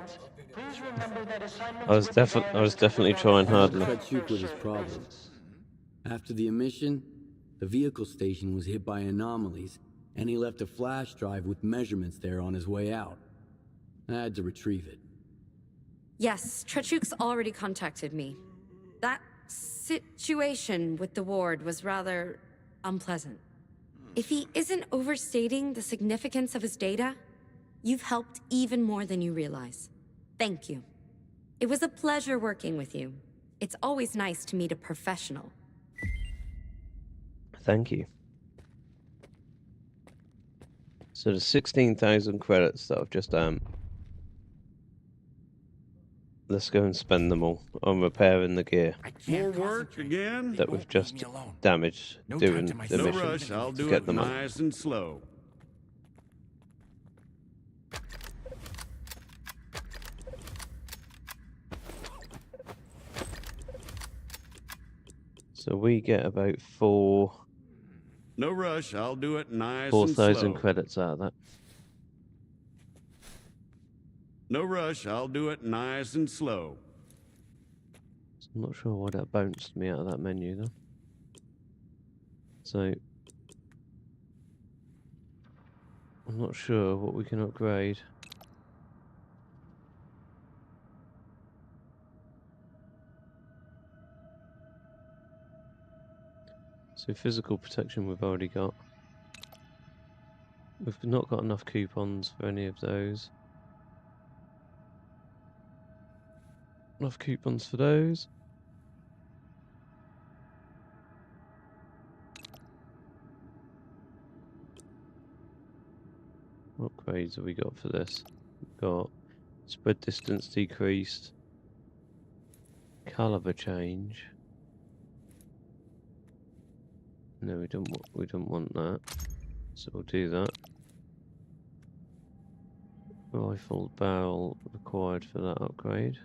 Please remember that assignments I was definitely trying hard. Treacherous with his problem. After the emission, the vehicle station was hit by anomalies, and he left a flash drive with measurements there on his way out. I had to retrieve it. Yes, Treacherous already contacted me. That situation with the ward was rather unpleasant. If he isn't overstating the significance of his data, you've helped even more than you realize. Thank you. It was a pleasure working with you. It's always nice to meet a professional. Thank you. So the 16,000 credits that I've just let's go and spend them all on repairing the gear. More work again? That we've just damaged doing the No mission. rush, I'll to do get it the money. nice and slow. So we get about No rush, I'll do it nice and slow. 4,000 credits out of that. No rush, I'll do it nice and slow. So I'm not sure why that bounced me out of that menu though. So I'm not sure what we can upgrade. So physical protection we've already got. We've not got enough coupons for any of those. Enough coupons for those. What upgrades have we got for this? We've got spread distance decreased, caliber change. No, we don't want that. So we'll do that. Rifle barrel required for that upgrade.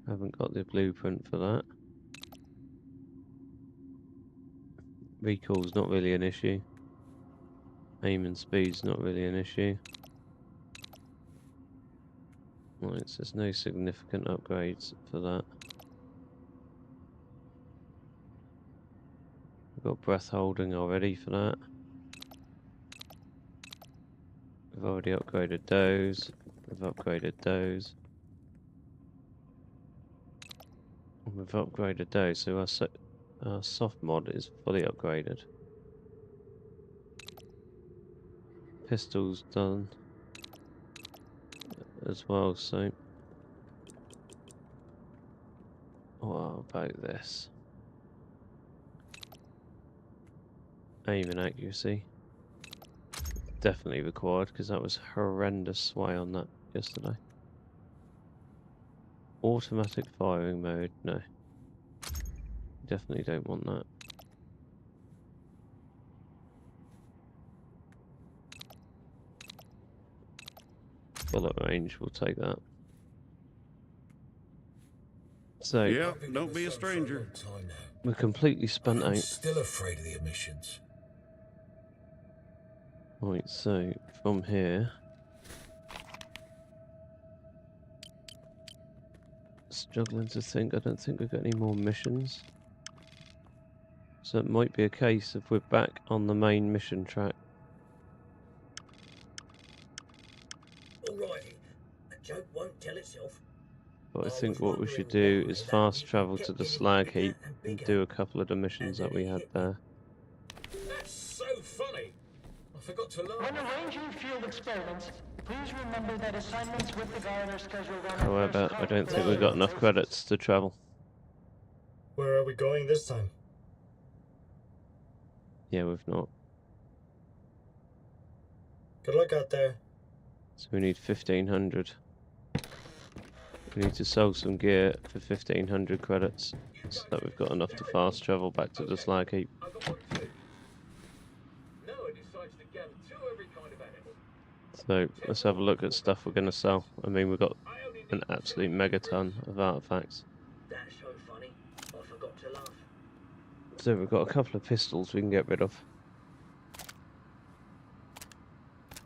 Haven't got the blueprint for that. Recall's not really an issue. Aim and speed's not really an issue. Right, so there's no significant upgrades for that. We've got breath holding already for that. We've already upgraded those. We've upgraded those. And we've upgraded those, so our soft mod is fully upgraded. Pistol's done as well, so what about this? Aim and accuracy. Definitely required, because that was horrendous sway on that yesterday. Automatic firing mode, no. Definitely don't want that. Bullet range, we'll take that. So Yep, don't be a stranger. we're completely spent I'm out. still afraid of the emissions. Right, so from here, struggling to think. I don't think we've got any more missions. So it might be a case of we're back on the main mission track. Alrighty, a joke won't tell itself. But I think what we should do is fast travel to the slag heap and do a couple of the missions that we had there. That's so funny. I forgot to learn. When arranging field experiments, please remember that assignments with the guide are scheduled on However, I don't think we've got enough credits to travel. Where are we going this time? Yeah, we've not. Good luck out there. So we need 1,500. We need to sell some gear for 1,500 credits, so that we've got enough to fast travel back to the slag heap. So let's have a look at stuff we're going to sell. I mean, we've got an absolute megaton of artifacts. That's so funny. I forgot to laugh. So we've got a couple of pistols we can get rid of.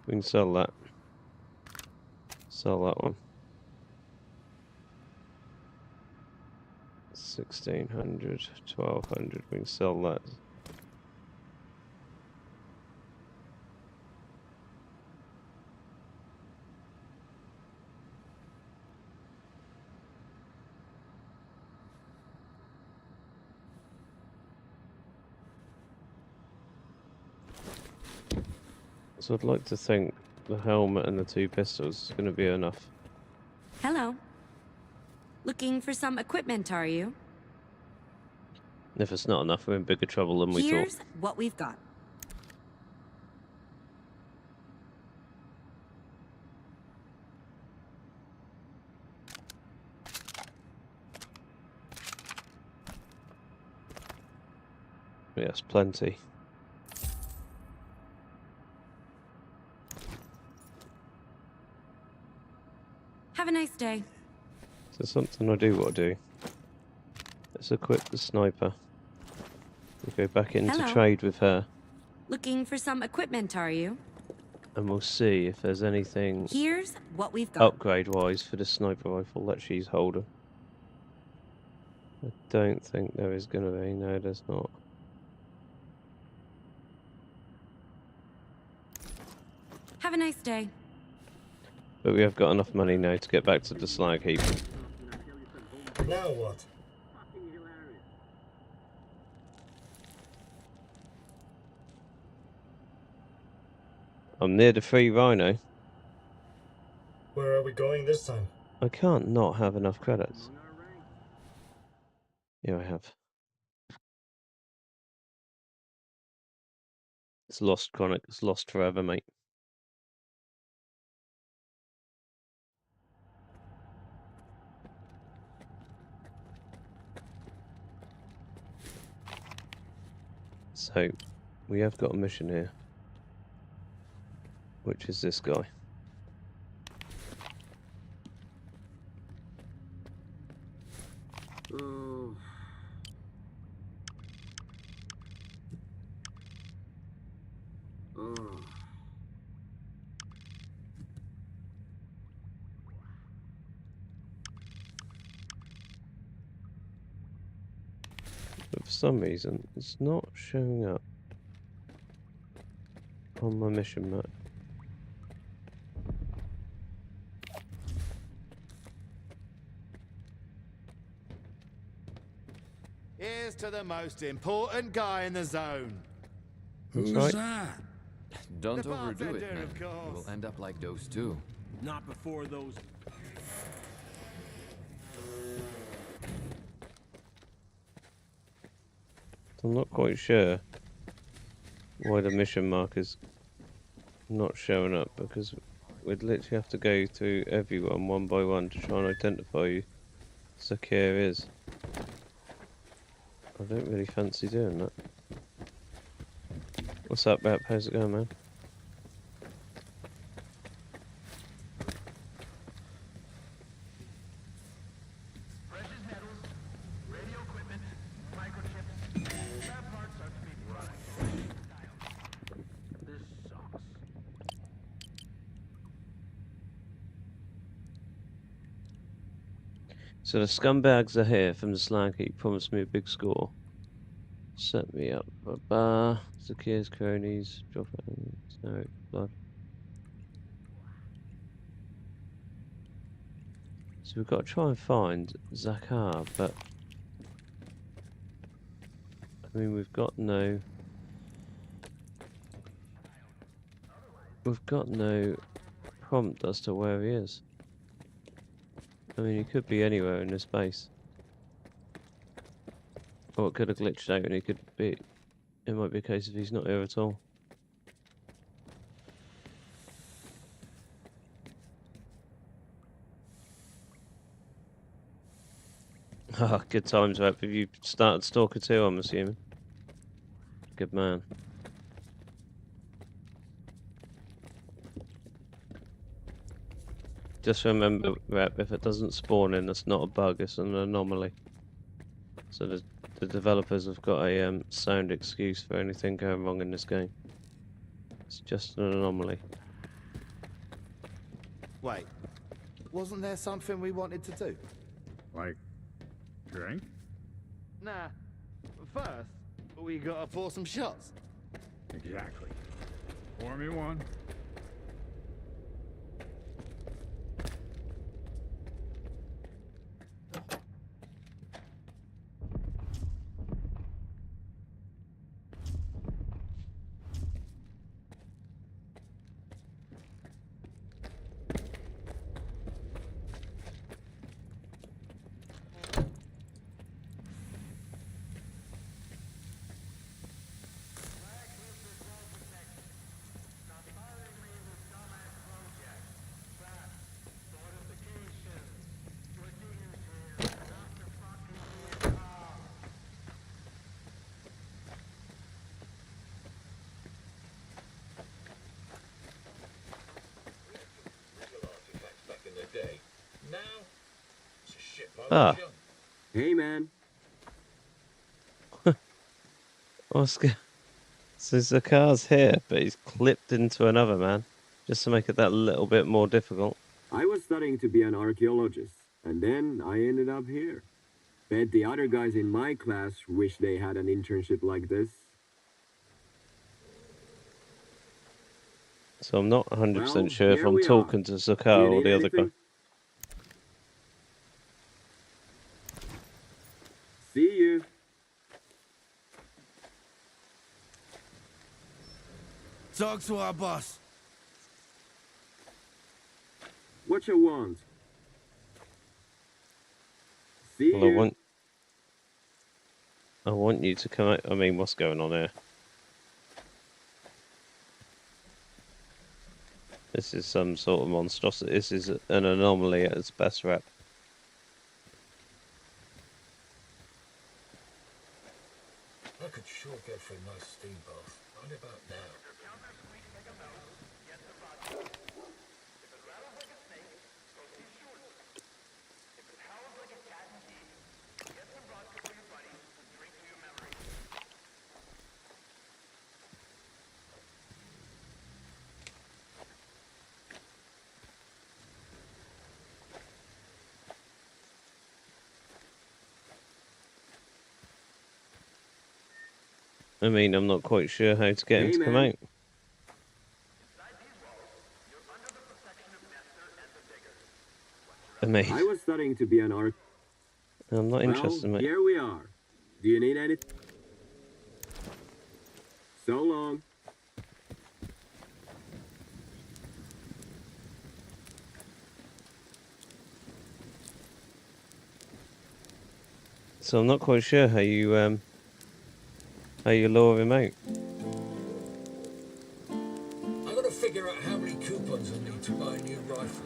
We can sell that. Sell that one. 1,600, 1,200. We can sell that. So I'd like to think the helmet and the 2 pistols is going to be enough. Hello. Looking for some equipment, are you? If it's not enough, we're in bigger trouble than we thought. Here's what we've got. Yes, plenty. Have a nice day. So something I do want to do. Let's equip the sniper. We'll go back into Hello. trade with her. Looking for some equipment, are you? And we'll see if there's anything Here's what we've got. upgrade-wise for the sniper rifle that she's holding. I don't think there is going to be. No, there's not. Have a nice day. But we have got enough money now to get back to the slag heap. Now what? I'm near the free rhino. Where are we going this time? I can't not have enough credits. Yeah, I have. It's lost, Chronic. It's lost forever, mate. So, we have got a mission here. Which is this guy. Oh. Oh. But for some reason, it's not showing up on my mission map. Here's to the most important guy in the zone. Who's right. that? Don't The overdo it, bartender, man. of course. We'll end up like those two. Not before those. I'm not quite sure why the mission marker's not showing up, because we'd literally have to go through everyone one by one to try and identify who S.T.A.L.K.E.R is. I don't really fancy doing that. What's up, Bap? How's it going, man? So the scumbags are here from the Stalker. Promised me a big score. Set me up for a bar. Zacchaeus cronies. Drop it in. No blood. So we've got to try and find Zakar, but I mean we've got no prompt as to where he is. I mean he could be anywhere in this base. Or it could have glitched out and he could be, it might be a case of he's not here at all. Ah, good times, Rep. Have you started Stalker 2, I'm assuming? Good man. Just remember, Rep, if it doesn't spawn in, it's not a bug, it's an anomaly. So the developers have got a sound excuse for anything going wrong in this game. It's just an anomaly. Wait, wasn't there something we wanted to do? Like, drink? Nah. First, we gotta pour some shots. Exactly. Pour me one. Ah. Hey, man. Oscar. So Zakar's here, but he's clipped into another man, just to make it that little bit more difficult. I was studying to be an archaeologist, and then I ended up here. Bet the other guys in my class wish they had an internship like this. So I'm not 100% Well, sure if here I'm we are. talking to Zakar or the other guy. See you. Talk to our boss. What you want? See Well, you. I want you to come out. I mean, what's going on here? This is some sort of monstrosity. This is an anomaly at its best, Rep. I could sure get for a nice steam bath. Right about now. I mean, I'm not quite sure how to get him to come out. I mean, I was studying to be an art. I'm not interested, mate. Here we are. Do you need anything? So long. So I'm not quite sure how you lure him out. I gotta figure out how many coupons I need to buy a new rifle.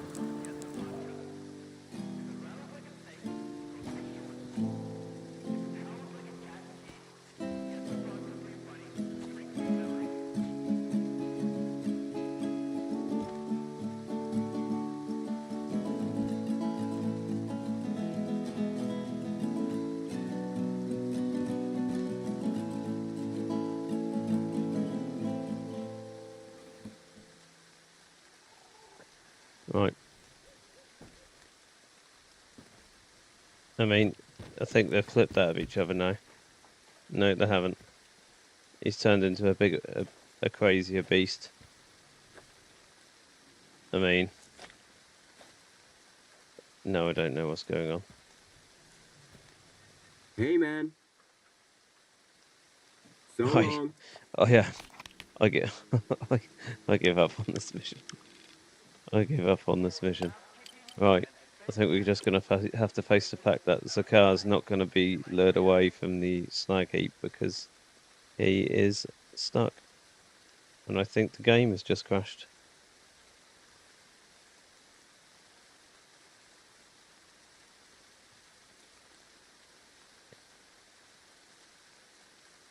Right. I mean, I think they've flipped out of each other now. No, they haven't. He's turned into a crazier beast. I mean, no, I don't know what's going on. Hey, man. So long. Oh yeah, I give I give up on this mission. I give up on this mission. Right, I think we're just going to have to face the fact that Zakkar's not going to be lured away from the slag heap because he is stuck. And I think the game has just crashed.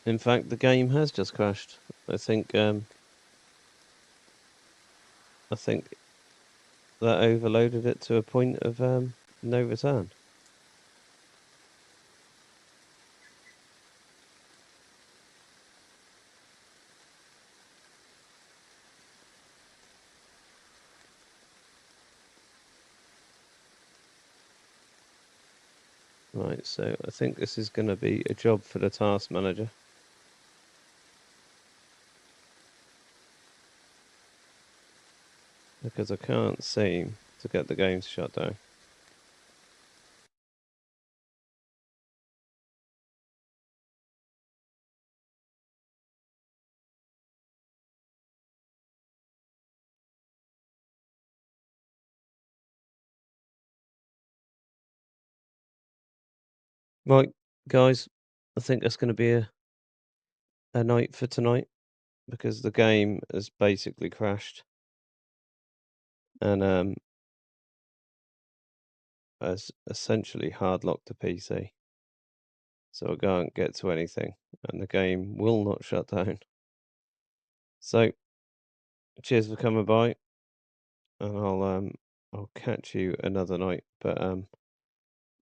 In fact, the game has just crashed. I think that overloaded it to a point of no return. Right, so I think this is going to be a job for the task manager. Because I can't seem to get the game shut down. Right, guys, I think that's going to be a night for tonight because the game has basically crashed and has essentially hard locked the PC. So I can't get to anything and the game will not shut down. So cheers for coming by and I'll catch you another night, but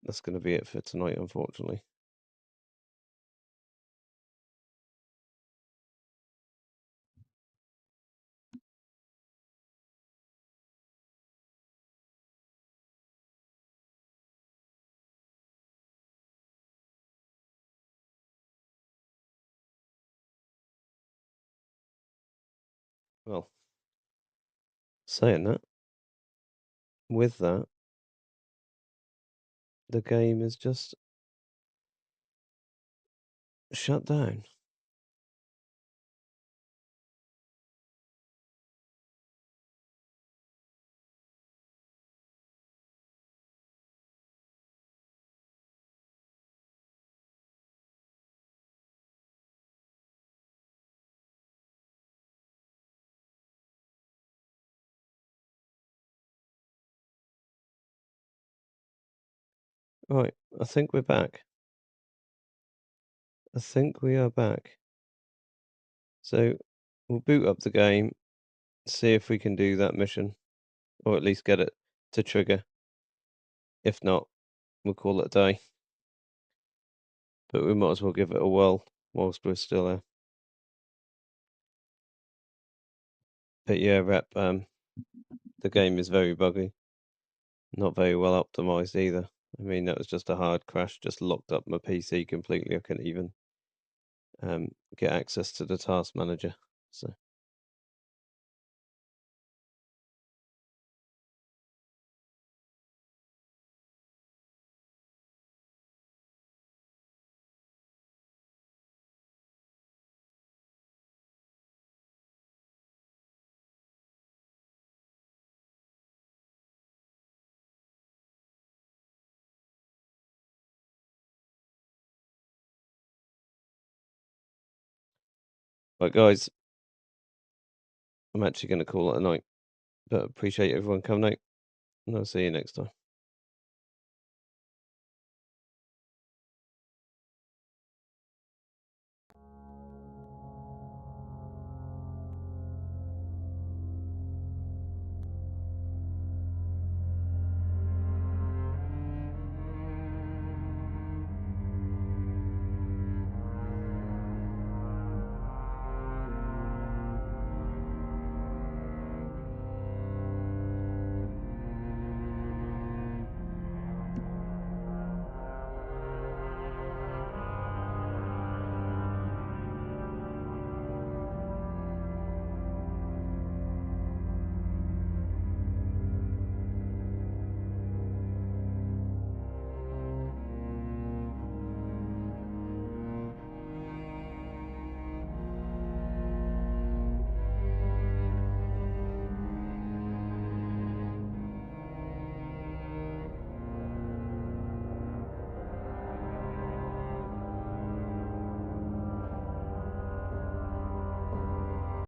that's going to be it for tonight, unfortunately. Well, saying that, with that, the game is just shut down. Right, I think we're back. I think we are back. So we'll boot up the game, see if we can do that mission, or at least get it to trigger. If not, we'll call it a day. But we might as well give it a whirl whilst we're still there. But yeah, Rep, the game is very buggy. Not very well optimized either. I mean, that was just a hard crash, just locked up my PC completely. I couldn't even get access to the task manager. So. Right, guys, I'm actually going to call it a night, but appreciate everyone coming out, and I'll see you next time.